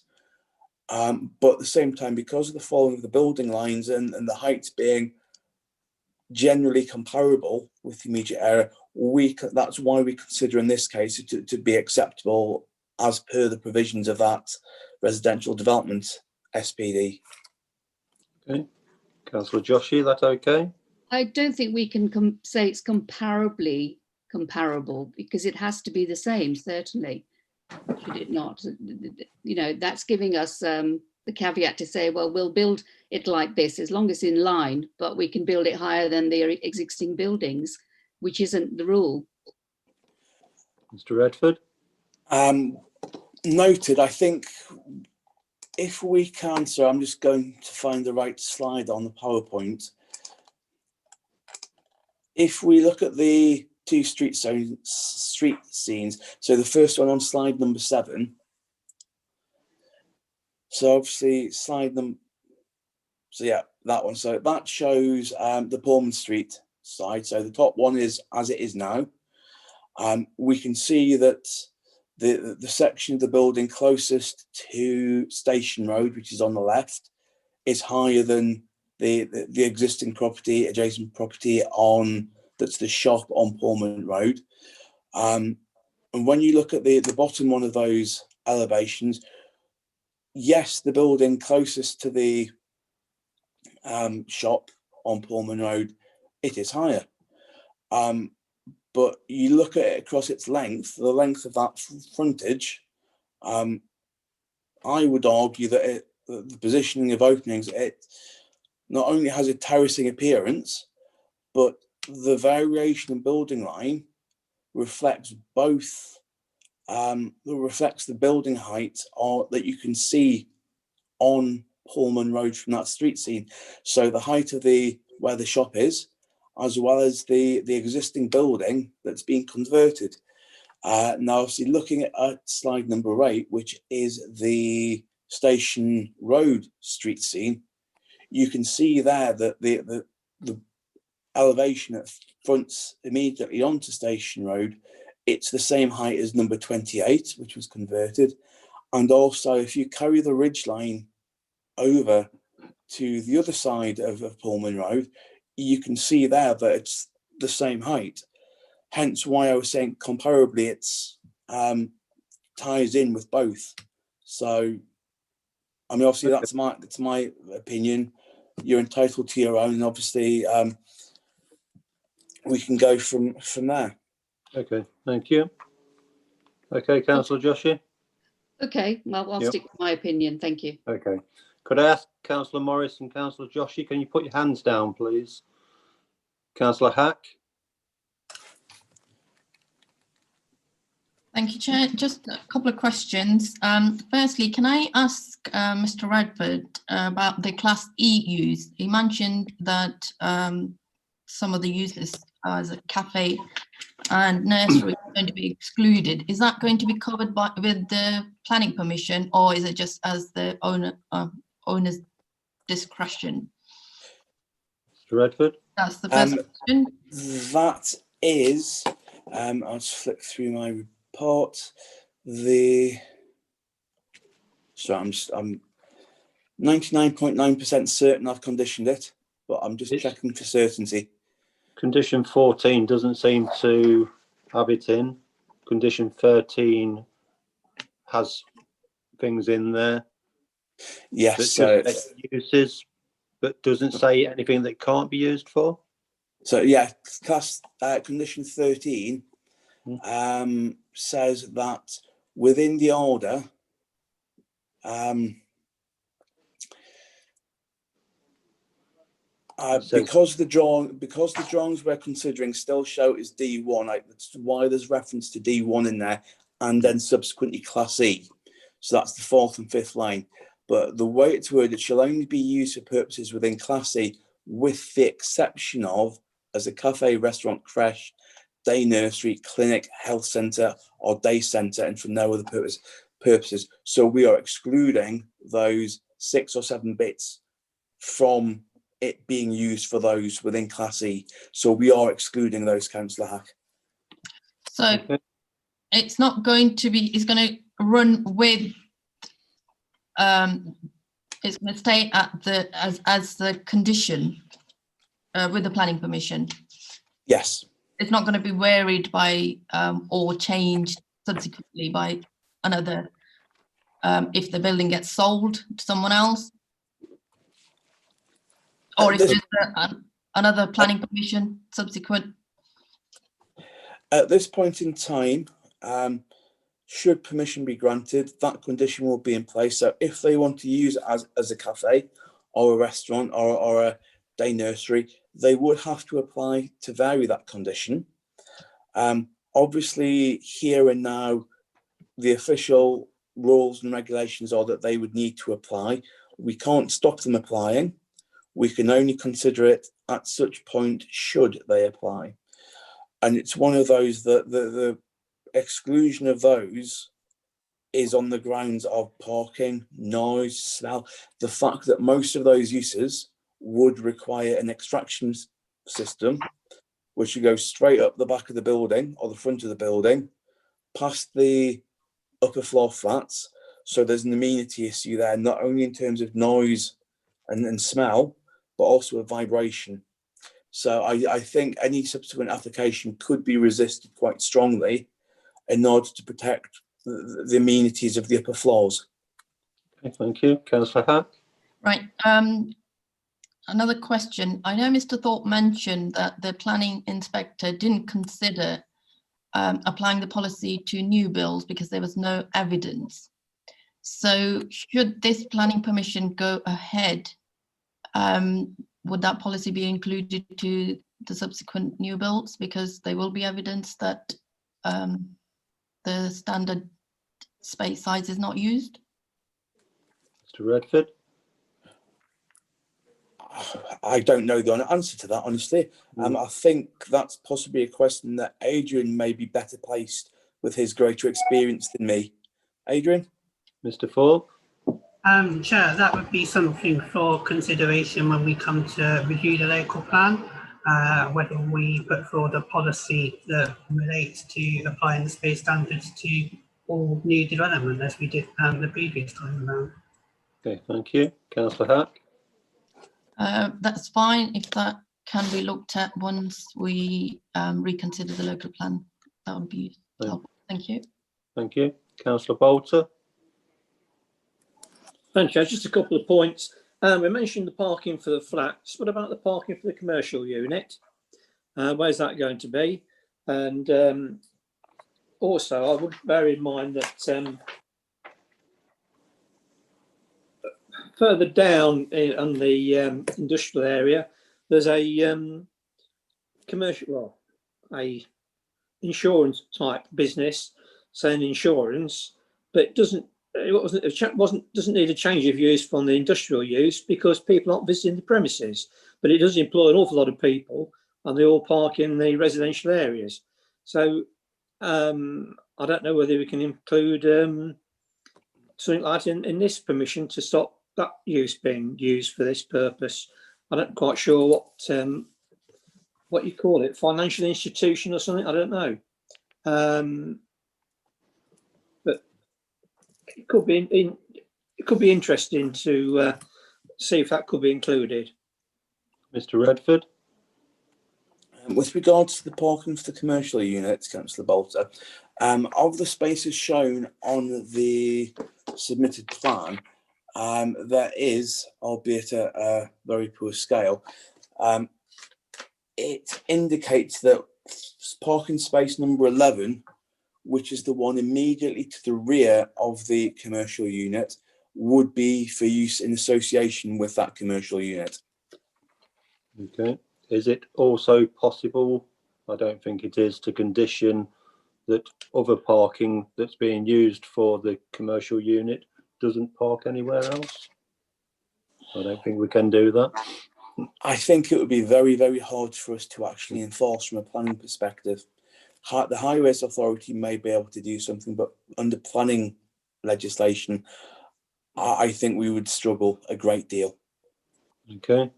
But at the same time, because of the following of the building lines and the heights being generally comparable with the immediate area, that's why we consider in this case to be acceptable as per the provisions of that residential development SPD. Okay. Councillor Joshi, is that okay? I don't think we can say it's comparably comparable, because it has to be the same, certainly. Should it not? You know, that's giving us the caveat to say, well, we'll build it like this as long as it's in line, but we can build it higher than the existing buildings, which isn't the rule. Mr. Redford? Noted. I think if we can, so I'm just going to find the right slide on the PowerPoint. If we look at the two street scenes, so the first one on slide number 7. So obviously slide them. So yeah, that one. So that shows the Pullman Street side. So the top one is as it is now. We can see that the section of the building closest to Station Road, which is on the left, is higher than the existing property, adjacent property on that's the shop on Pullman Road. And when you look at the bottom one of those elevations, yes, the building closest to the shop on Pullman Road, it is higher. But you look at it across its length, the length of that frontage, I would argue that the positioning of openings, it not only has a terracing appearance, but the variation in building line reflects both, reflects the building height that you can see on Pullman Road from that street scene. So the height of where the shop is, as well as the existing building that's being converted. Now, obviously, looking at slide number 8, which is the Station Road street scene, you can see there that the elevation that fronts immediately onto Station Road, it's the same height as number 28, which was converted. And also, if you carry the ridge line over to the other side of Pullman Road, you can see there that it's the same height. Hence why I was saying comparably it's ties in with both. So, I mean, obviously that's my opinion. You're entitled to your own, and obviously we can go from there. Okay, thank you. Okay, Councillor Joshi. Okay, well, I'll stick with my opinion. Thank you. Okay. Could I ask Councillor Morris and Councillor Joshi, can you put your hands down, please? Councillor Hack. Thank you, Chair. Just a couple of questions. Firstly, can I ask Mr. Radford about the Class E use? He mentioned that some of the uses as a cafe and nursery are going to be excluded. Is that going to be covered with the planning permission, or is it just as the owner's discretion? Mr. Radford. That's the first question. That is, I'll just flick through my report. I'm 99.9% certain I've conditioned it, but I'm just checking for certainty. Condition 14 doesn't seem to have it in. Condition 13 has things in there. Yes, so uses, but doesn't say anything that can't be used for. So yeah, condition 13 says that within the order, because the drawings we're considering still show as D1, that's why there's reference to D1 in there, and then subsequently Class E. So that's the 4th and 5th line. But the way it's worded, shall only be used for purposes within Class E, with the exception of as a cafe, restaurant, creche, day nursery, clinic, health centre, or day centre, and for no other purposes. So we are excluding those 6 or 7 bits from it being used for those within Class E. So we are excluding those, Councillor Hack. So it's not going to be, it's going to run with, it's going to stay at the, as the condition with the planning permission. Yes. It's not going to be varied by or changed subsequently by another, if the building gets sold to someone else, or if there's another planning permission subsequent. At this point in time, should permission be granted, that condition will be in place. So if they want to use it as a cafe or a restaurant or a day nursery, they would have to apply to vary that condition. Obviously, here and now, the official rules and regulations are that they would need to apply. We can't stop them applying. We can only consider it at such point should they apply. And it's one of those that the exclusion of those is on the grounds of parking, noise, smell, the fact that most of those uses would require an extraction system, which would go straight up the back of the building or the front of the building, past the upper floor flats. So there's an amenity issue there, not only in terms of noise and smell, but but also a vibration. So I think any subsequent application could be resisted quite strongly in order to protect the amenities of the upper floors. Okay, thank you. Councillor Hack? Right. Another question. I know Mr. Thorpe mentioned that the planning inspector didn't consider applying the policy to new builds because there was no evidence. So should this planning permission go ahead, would that policy be included to the subsequent new builds, because there will be evidence that the standard space size is not used? Mr. Redford? I don't know the answer to that, honestly. I think that's possibly a question that Adrian may be better placed with his greater experience than me. Adrian? Mr. Thorpe? Chair, that would be something for consideration when we come to review the local plan, whether we put forward a policy that relates to applying the space standards to all new development as we did the previous time around. Okay, thank you. Councillor Hack? That's fine if that can be looked at once we reconsider the local plan. That would be helpful. Thank you. Thank you. Councillor Bolter? Thank you. Just a couple of points. We mentioned the parking for the flats. What about the parking for the commercial unit? Where's that going to be? And also, I would bear in mind that further down on the industrial area, there's a commercial, well, a insurance type business saying insurance, but it doesn't need a change of use from the industrial use because people aren't visiting the premises. But it does employ an awful lot of people, and they all park in the residential areas. So I don't know whether we can include something like that in this permission to stop that use being used for this purpose. I'm not quite sure what you call it, financial institution or something. I don't know, but it could be interesting to see if that could be included. Mr. Redford? With regards to the parking for the commercial units, Councillor Bolter, of the spaces shown on the submitted plan, there is, albeit a very poor scale, it indicates that parking space number 11, which is the one immediately to the rear of the commercial unit, would be for use in association with that commercial unit. Okay. Is it also possible, I don't think it is, to condition that other parking that's being used for the commercial unit doesn't park anywhere else? I don't think we can do that. I think it would be very, very hard for us to actually enforce from a planning perspective. The Highways Authority may be able to do something, but under planning legislation, I think we would struggle a great deal. Okay.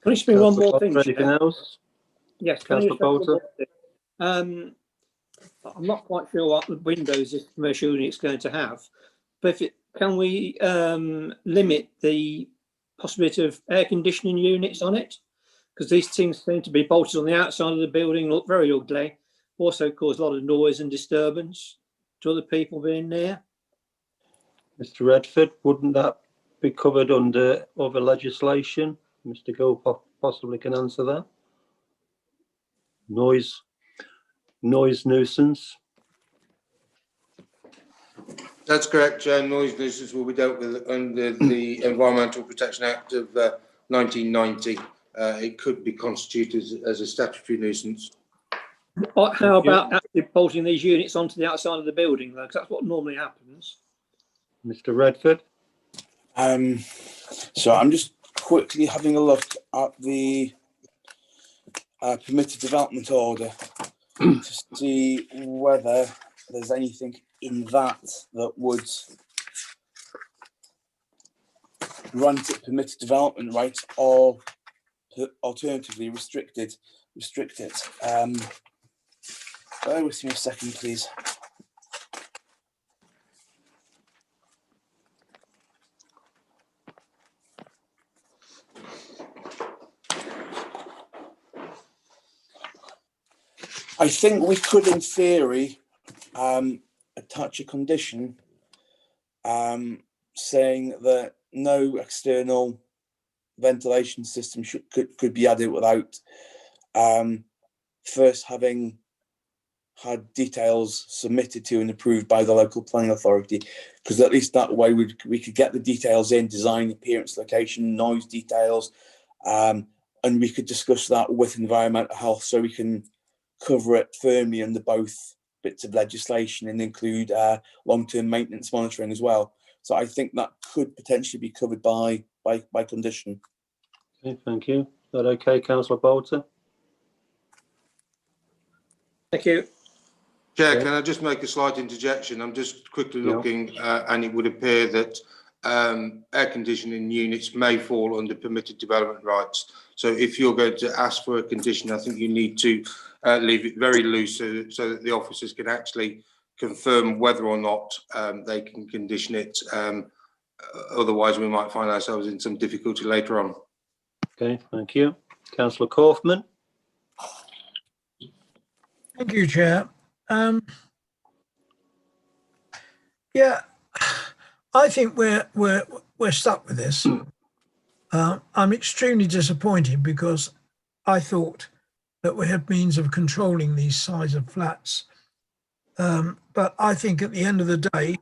Can I speak one more thing? Anything else? Yes, Councillor Bolter? I'm not quite sure what the windows this commercial unit is going to have, but can we limit the possibility of air conditioning units on it? Because these things seem to be bolted on the outside of the building, look very ugly, also cause a lot of noise and disturbance to other people being near. Mr. Redford, wouldn't that be covered under other legislation? Mr. Gill possibly can answer that. Noise nuisance. That's correct, Chair. Noise nuisance will be dealt with under the Environmental Protection Act of 1990. It could be constituted as a statutory nuisance. How about actually bolting these units onto the outside of the building, though? Because that's what normally happens. Mr. Redford? So I'm just quickly having a look at the permitted development order to see whether there's anything in that would grant it permitted development rights or alternatively restrict it. Bear with me a second, please. I think we could, in theory, attach a condition saying that no external ventilation system could be added without first having had details submitted to and approved by the local planning authority, because at least that way we could get the details in, design, appearance, location, noise details, and we could discuss that with environmental health, so we can cover it firmly under both bits of legislation and include long-term maintenance monitoring as well. So I think that could potentially be covered by condition. Okay, thank you. Is that okay, Councillor Bolter? Thank you. Chair, Yeah. can I just make a slight interjection? I'm just quickly Yeah. looking and it would appear that air conditioning units may fall under permitted development rights. So if you're going to ask for a condition, I think you need to leave it very loose so that the officers can actually confirm whether or not they can condition it. Otherwise, we might find ourselves in some difficulty later on. Okay, thank you. Councillor Kaufman? Thank you, Chair. Yeah, I think we're stuck with this. I'm extremely disappointed because I thought that we had means of controlling these size of flats. But I think at the end of the day,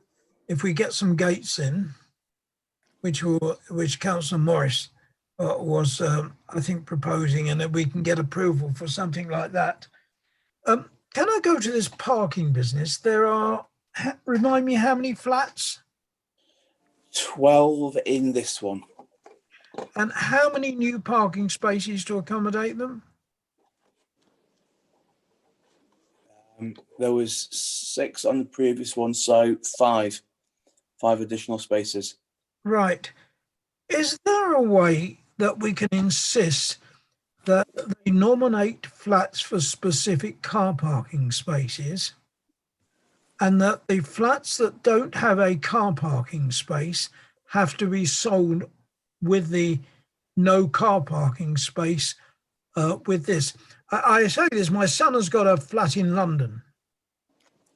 if we get some gates in, which Councillor Morris was, I think, proposing, and that we can get approval for something like that. Can I go to this parking business? There are, remind me how many flats? 12 in this one. And how many new parking spaces to accommodate them? There was 6 on the previous one, so 5 additional spaces. Right. Is there a way that we can insist that they nominate flats for specific car parking spaces, and that the flats that don't have a car parking space have to be sold with the no car parking space with this? I say this, my son has got a flat in London,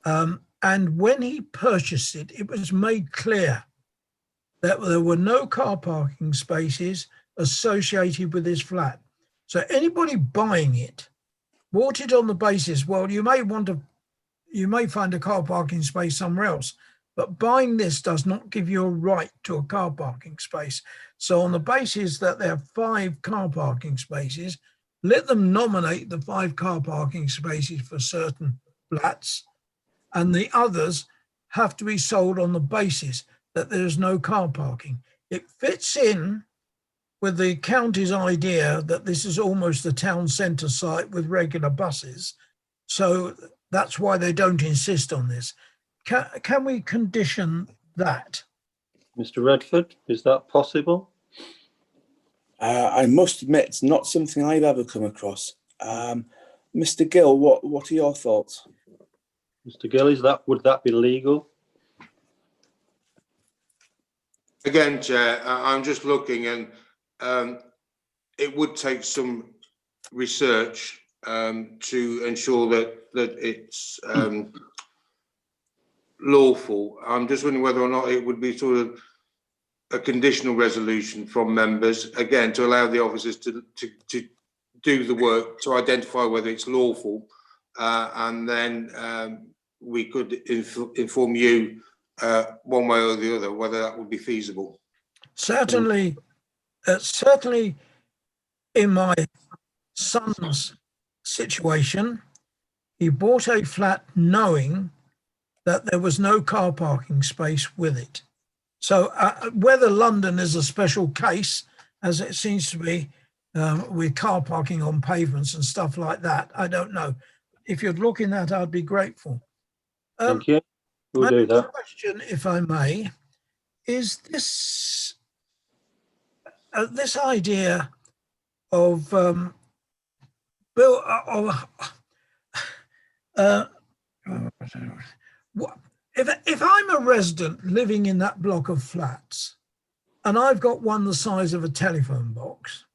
and when he purchased it, it was made clear that there were no car parking spaces associated with his flat. So anybody buying it bought it on the basis, well, you may find a car parking space somewhere else, but buying this does not give you a right to a car parking space. So on the basis that there are 5 car parking spaces, let them nominate the 5 car parking spaces for certain flats, and the others have to be sold on the basis that there's no car parking. It fits in with the county's idea that this is almost a town centre site with regular buses. So that's why they don't insist on this. Can we condition that? Mr. Redford, is that possible? I must admit, it's not something I've ever come across. Mr. Gill, what are your thoughts? Mr. Gill, would that be legal? Again, Chair, I'm just looking, and it would take some research to ensure that it's lawful. I'm just wondering whether or not it would be sort of a conditional resolution from members, again, to allow the officers to do the work to identify whether it's lawful, and then we could inform you one way or the other whether that would be feasible. Certainly, certainly in my son's situation, he bought a flat knowing that there was no car parking space with it. So whether London is a special case, as it seems to be, with car parking on pavements and stuff like that, I don't know. If you'd look in that, I'd be grateful. Thank you. We'll do My that. question, if I may, is this this idea of if I'm a resident living in that block of flats and I've got one the size of a telephone box,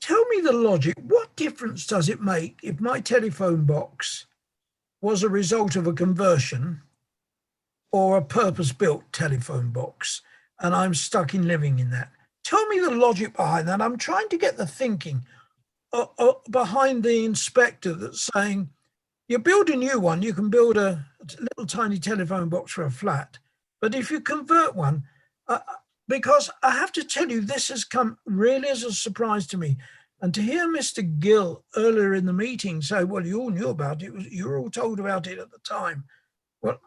tell me the logic. What difference does it make if my telephone box was a result of a conversion or a purpose-built telephone box, and I'm stuck in living in that? Tell me the logic behind that. I'm trying to get the thinking behind the inspector that's saying, you build a new one, you can build a little tiny telephone box for a flat. But if you convert one, because I have to tell you, this has come really as a surprise to me. And to hear Mr. Gill earlier in the meeting say, well, you all knew about it, you were all told about it at the time. Well,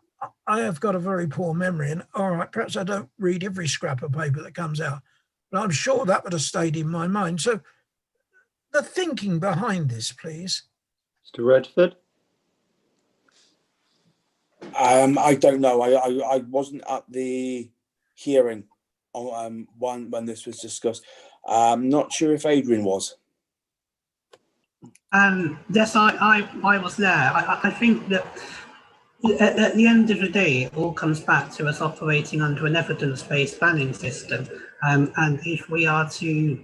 I have got a very poor memory, and all right, perhaps I don't read every scrap of paper that comes out, but I'm sure that would have stayed in my mind. So the thinking behind this, please. Mr. Redford? I don't know. I wasn't at the hearing on when this was discussed. I'm not sure if Adrian was. Yes, I was there. I think that at the end of the day, it all comes back to us operating under an evidence-based planning system. And if we are to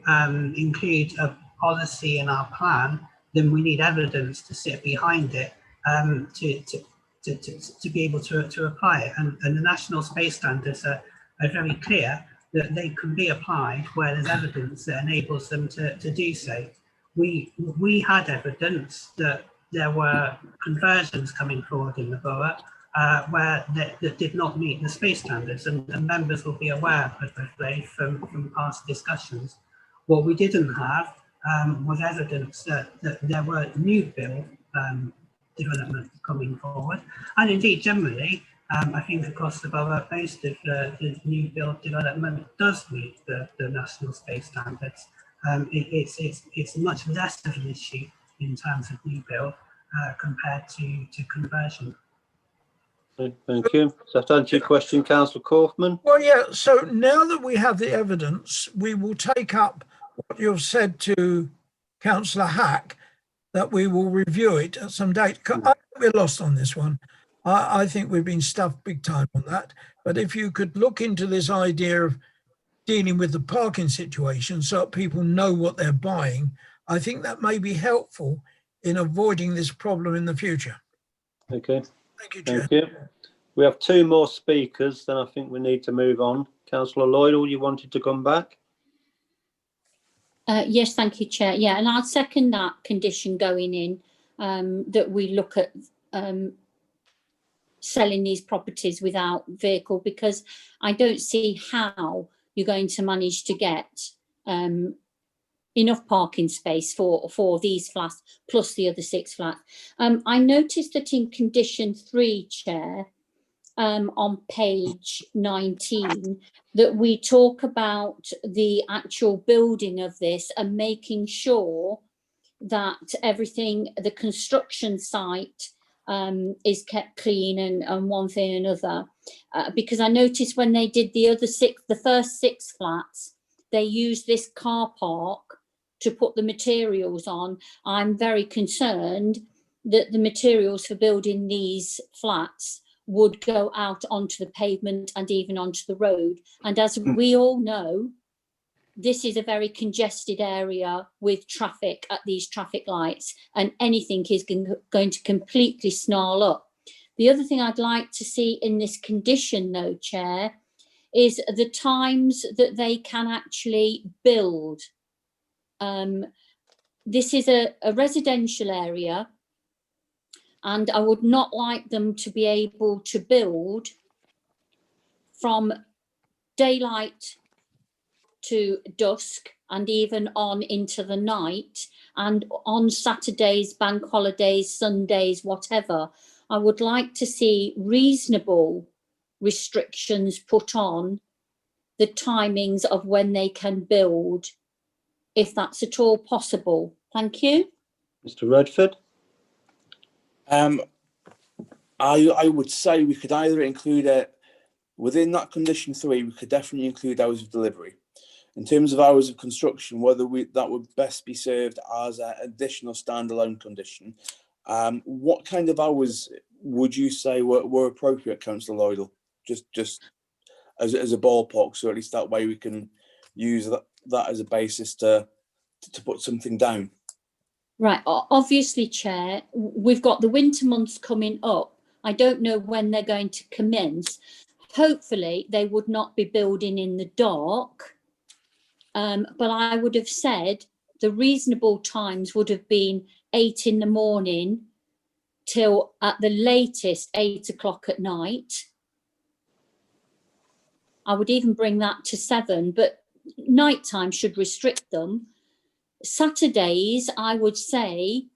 include a policy in our plan, then we need evidence to sit behind it to be able to apply it. And the national space standards are very clear that they can be applied where there's evidence that enables them to do so. We had evidence that there were conversions coming forward in the borough where that did not meet the space standards, and members will be aware of those from past discussions. What we didn't have was evidence that there were new build development coming forward, and indeed generally I think across the borough most of the new build development does meet the national space standards. It's much less of an issue in terms of new build compared to conversion. Thank you. Does that answer your question, Councillor Kaufman? Well, yeah. So now that we have the evidence, we will take up what you've said to Councillor Hack, that we will review it at some date. I think we're lost on this one. I think we've been stuffed big time on that. But if you could look into this idea of dealing with the parking situation so that people know what they're buying, I think that may be helpful in avoiding this problem in the future. Okay. Thank you, Chair. Thank you. We have two more speakers, then I think we need to move on. Councillor Lloydell, you wanted to come back? Yes, thank you, Chair. Yeah, and I'll second that condition going in, that we look at selling these properties without vehicle, because I don't see how you're going to manage to get enough parking space for these flats plus the other 6 flats. I noticed that in condition 3, Chair, on page 19, that we talk about the actual building of this and making sure that everything, the construction site is kept clean and one thing and another. Because I noticed when they did the first 6 flats, they used this car park to put the materials on. I'm very concerned that the materials for building these flats would go out onto the pavement and even onto the road. And as we all know, this is a very congested area with traffic at these traffic lights, and anything is going to completely snarl up. The other thing I'd like to see in this condition, though, Chair, is the times that they can actually build. This is a residential area, and I would not like them to be able to build from daylight to dusk and even on into the night, and on Saturdays, bank holidays, Sundays, whatever. I would like to see reasonable restrictions put on the timings of when they can build, if that's at all possible. Thank you. Mr. Redford? I would say we could either include it within that condition 3, we could definitely include hours of delivery. In terms of hours of construction, whether that would best be served as an additional standalone condition. What kind of hours would you say were appropriate, Councillor Lloydell? Just as a ballpark, so at least that way we can use that as a basis to to put something down. Right, obviously, Chair, we've got the winter months coming up. I don't know when they're going to commence. Hopefully, they would not be building in the dark. But I would have said the reasonable times would have been 8 in the morning till at the latest 8 o'clock at night. I would even bring that to 7, but nighttime should restrict them. Saturdays, I would say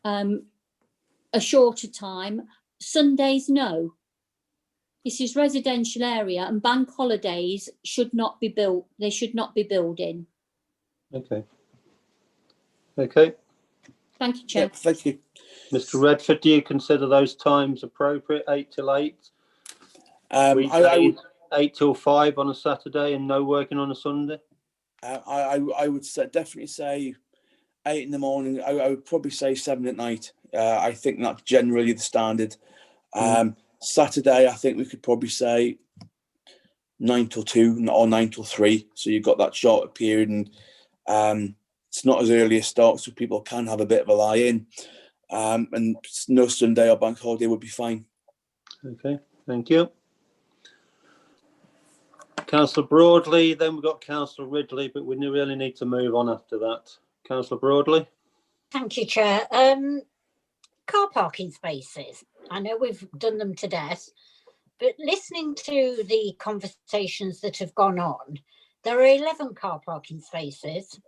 a shorter time. Sundays, no. This is residential area, and bank holidays should not be built. They should not be building. Okay. Okay. Thank you, Chair. Yep, thank you. Mr. Redford, do you consider those times appropriate? 8 till 8? I would, 8 till 5 on a Saturday and no working on a Sunday? I would definitely say 8 in the morning. I would probably say 7 at night. I think that's generally the standard. Saturday, I think we could probably say 9 till 2 or 9 till 3. So you've got that shorter period, and it's not as early a start, so people can have a bit of a lie in. And no Sunday or bank holiday would be fine. Okay, thank you. Councillor Broadley, then we've got Councillor Ridley, but we really need to move on after that. Councillor Broadley. Thank you, Chair. Car parking spaces. I know we've done them to death, but listening to the conversations that have gone on, there are 11 car parking spaces.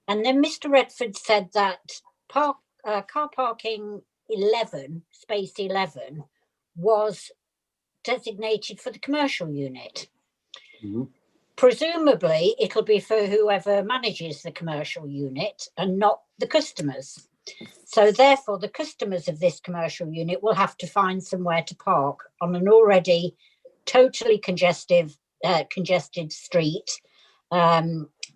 And then Mr. Redford said that car parking 11, space 11, was designated for the commercial unit. Presumably, it'll be for whoever manages the commercial unit and not the customers. So therefore, the customers of this commercial unit will have to find somewhere to park on an already totally congested street.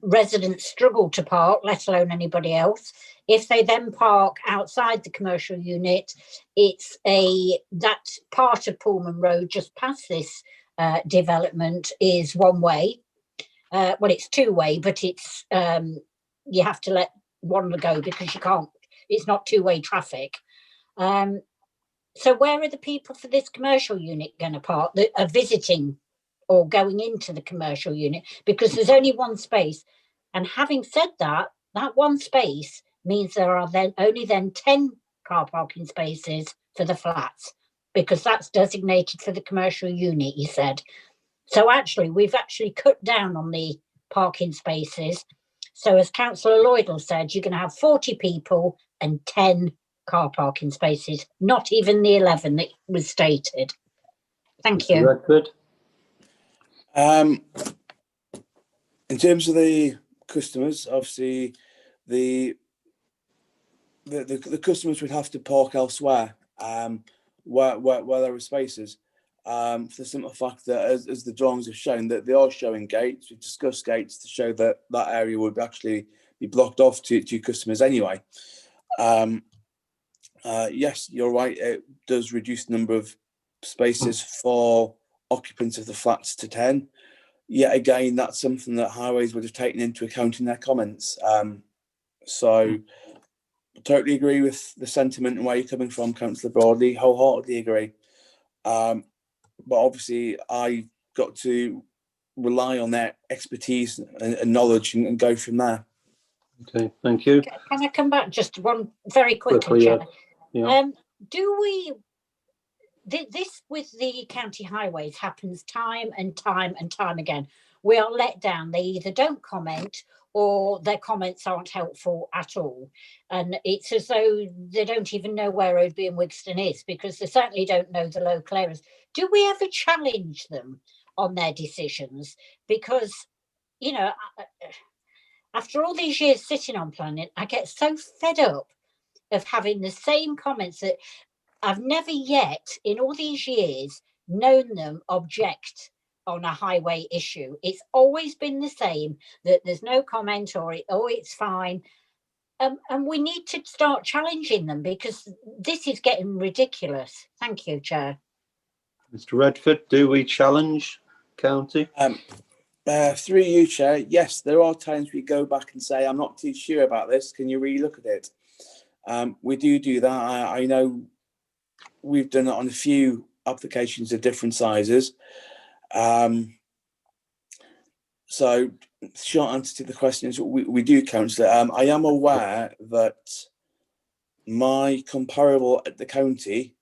Residents struggle to park, let alone anybody else. If they then park outside the commercial unit, that part of Pullman Road just past this development is one way. Well, it's two way, but it's you have to let one go because you can't. It's not two-way traffic. So where are the people for this commercial unit going to park that are visiting or going into the commercial unit? Because there's only one space. And having said that, that one space means there are then only 10 car parking spaces for the flats, because that's designated for the commercial unit, he said. So actually, we've actually cut down on the parking spaces. So as Councillor Lloydell said, you're going to have 40 people and 10 car parking spaces, not even the 11 that was stated. Thank you. Redford. In terms of the customers, obviously the customers would have to park elsewhere where there are spaces. For the simple fact that, as the drawings have shown, that they are showing gates. We've discussed gates to show that that area would actually be blocked off to customers anyway. Yes, you're right. It does reduce the number of spaces for occupants of the flats to 10. Yet again, that's something that Highways would have taken into account in their comments. So I totally agree with the sentiment and where you're coming from, Councillor Broadley. Wholeheartedly agree. But obviously, I got to rely on their expertise and knowledge and go from there. Okay, thank you. Can I come back just one very quickly, Chair? Yeah. Do we, this with the county highways happens time and time and time again. We are let down. They either don't comment or their comments aren't helpful at all. And it's as though they don't even know where Oadby and Wigston is, because they certainly don't know the local areas. Do we ever challenge them on their decisions? Because, you know, after all these years sitting on planning, I get so fed up of having the same comments that I've never yet, in all these years, known them object on a highway issue. It's always been the same, that there's no comment or it's fine. And we need to start challenging them, because this is getting ridiculous. Thank you, Chair. Mr. Redford, do we challenge county? Through you, Chair, yes, there are times we go back and say, I'm not too sure about this. Can you relook at it? We do that. I know we've done it on a few applications of different sizes. So, short answer to the question is we do, Councillor. I am aware that my comparable at the county,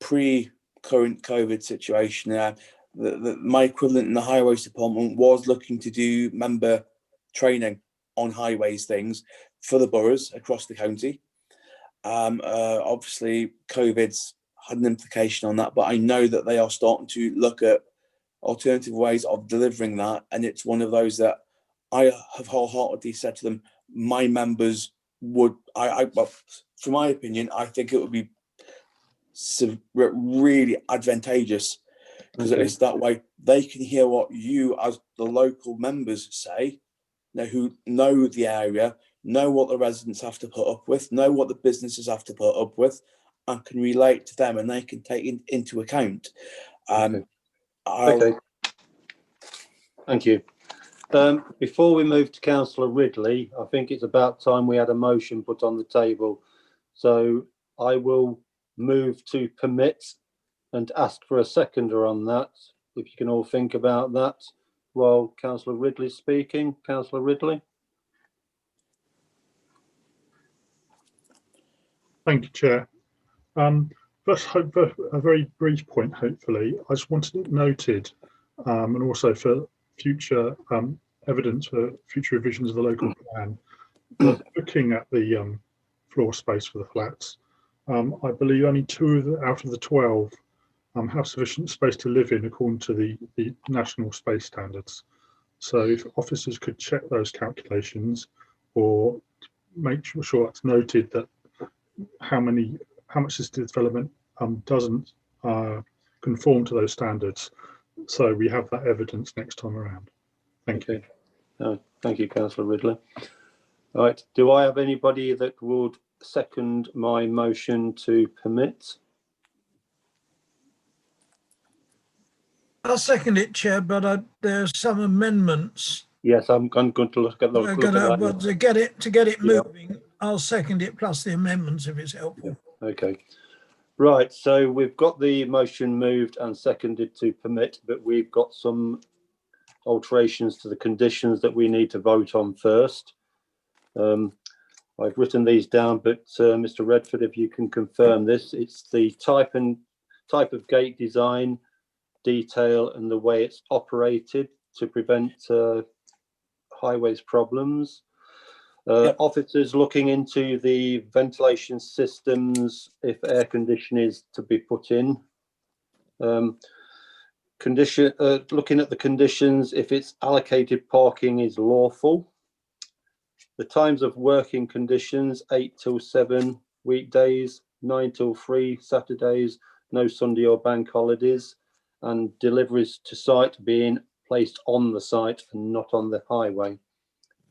pre-current COVID situation, my equivalent in the highways department was looking to do member training on highways things for the boroughs across the county. Obviously, COVID's had an implication on that, but I know that they are starting to look at alternative ways of delivering that, and it's one of those that I have wholeheartedly said to them, my members would, well, from my opinion, I think it would be really advantageous, because at least that way they can hear what you as the local members say, who know the area, know what the residents have to put up with, know what the businesses have to put up with, and can relate to them, and they can take into account. Okay. Thank you. Before we move to Councillor Ridley, I think it's about time we had a motion put on the table. So I will move to permit and ask for a seconder on that. If you can all think about that while Councillor Ridley's speaking. Councillor Ridley. Thank you, Chair. First, a very brief point, hopefully. I just wanted it noted, and also for future evidence for future revisions of the local plan, that looking at the floor space for the flats, I believe only 2 out of the 12 have sufficient space to live in according to the national space standards. So if officers could check those calculations, or make sure it's noted that how much this development doesn't conform to those standards, so we have that evidence next time around. Thank you. Thank you, Councillor Ridley. All right, do I have anybody that would second my motion to permit? I'll second it, Chair, but there's some amendments. Yes, I'm going to look at that. But to get it moving, I'll second it plus the amendments if it's helpful. Okay. Right, so we've got the motion moved and seconded to permit, but we've got some alterations to the conditions that we need to vote on first. I've written these down, but Mr. Redford, if you can confirm this, it's the type of gate design, detail, and the way it's operated to prevent highways problems. Officers looking into the ventilation systems if air conditioning is to be put in. Looking at the conditions if it's allocated parking is lawful. The times of working conditions 8 till 7 weekdays, 9 till 3 Saturdays, no Sunday or bank holidays, and deliveries to site being placed on the site and not on the highway.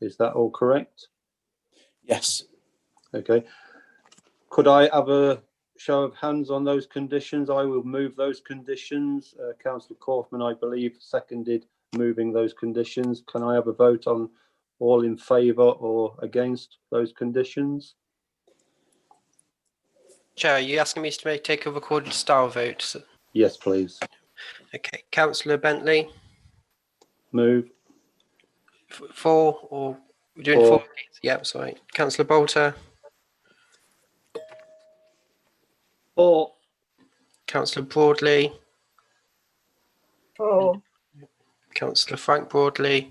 Is that all correct? Yes. Okay. Could I have a show of hands on those conditions? I will move those conditions. Councillor Kaufman, I believe, seconded moving those conditions. Can I have a vote on all in favour or against those conditions? Chair, are you asking me to take a recorded style vote? Yes, please. Okay. Councillor Bentley. Move. For, or we're doing for? Yeah, sorry. Councillor Bolter. For. Councillor Broadley. For. Councillor Frank Broadley.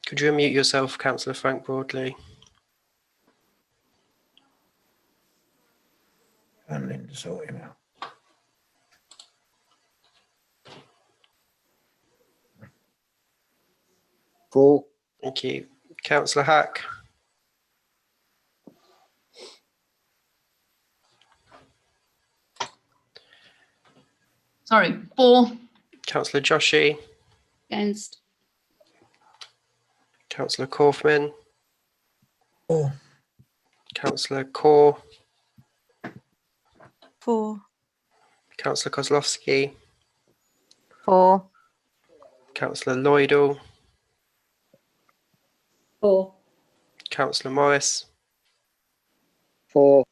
Could you unmute yourself, Councillor Frank Broadley? And Linda sort him out. For. Thank you. Councillor Hack. Sorry, for. Councillor Joshi. Against. Councillor Kaufman. For. Councillor Kaur. For. Councillor Kozlowski. 4, Councillor Lloydall, 4, Councillor Morris, 4,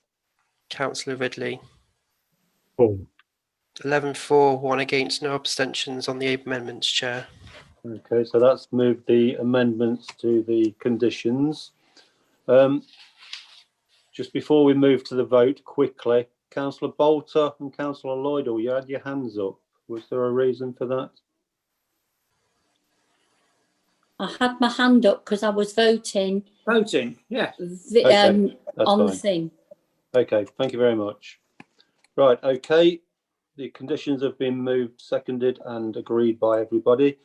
Councillor Ridley. 4. 11 for, 1 against, no abstentions on the amendments, Chair. Okay, so that's moved the amendments to the conditions. Just before we move to the vote, quickly, Councillor Bolter and Councillor Lloydall, you had your hands up. Was there a reason for that? I had my hand up because I was voting Voting, yeah. Okay, that's on the fine. thing. Okay, thank you very much. Right, okay. The conditions have been moved, seconded and agreed by everybody.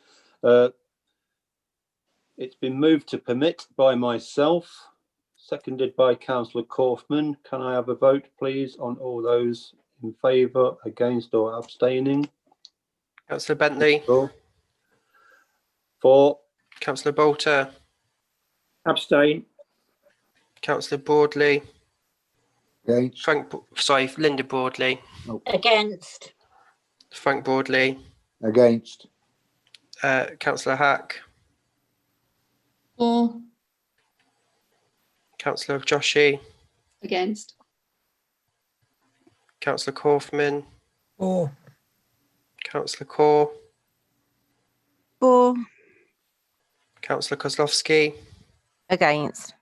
It's been moved to permit by myself, seconded by Councillor Kaufman. Can I have a vote, please, on all those in favour, against or abstaining? Councillor Bentley, 4, Councillor Bolter, Abstain. Councillor Broadley, Against. Linda Broadley, Against. Frank Broadley, Against. Councillor Hack, 4, Councillor Joshi, Against. Councillor Kaufman, 4, Councillor Core, 4, Councillor Kozlowski, against.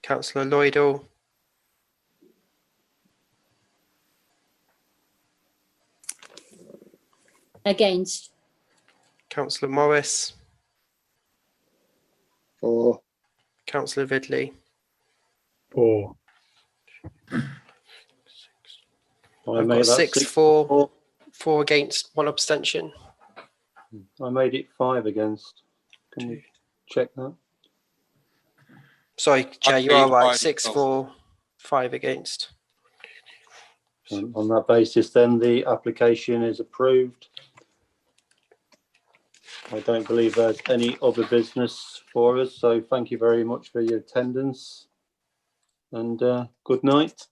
Councillor Lloydall, Against. Councillor Morris, 4, Councillor Ridley. 4. I've got 6 for, 4 against, 1 abstention. I made it 5 against. Can you check that? Sorry, Chair, you are right. 6 for, 5 against. On that basis, then the application is approved. I don't believe there's any other business for us, so thank you very much for your attendance and good night.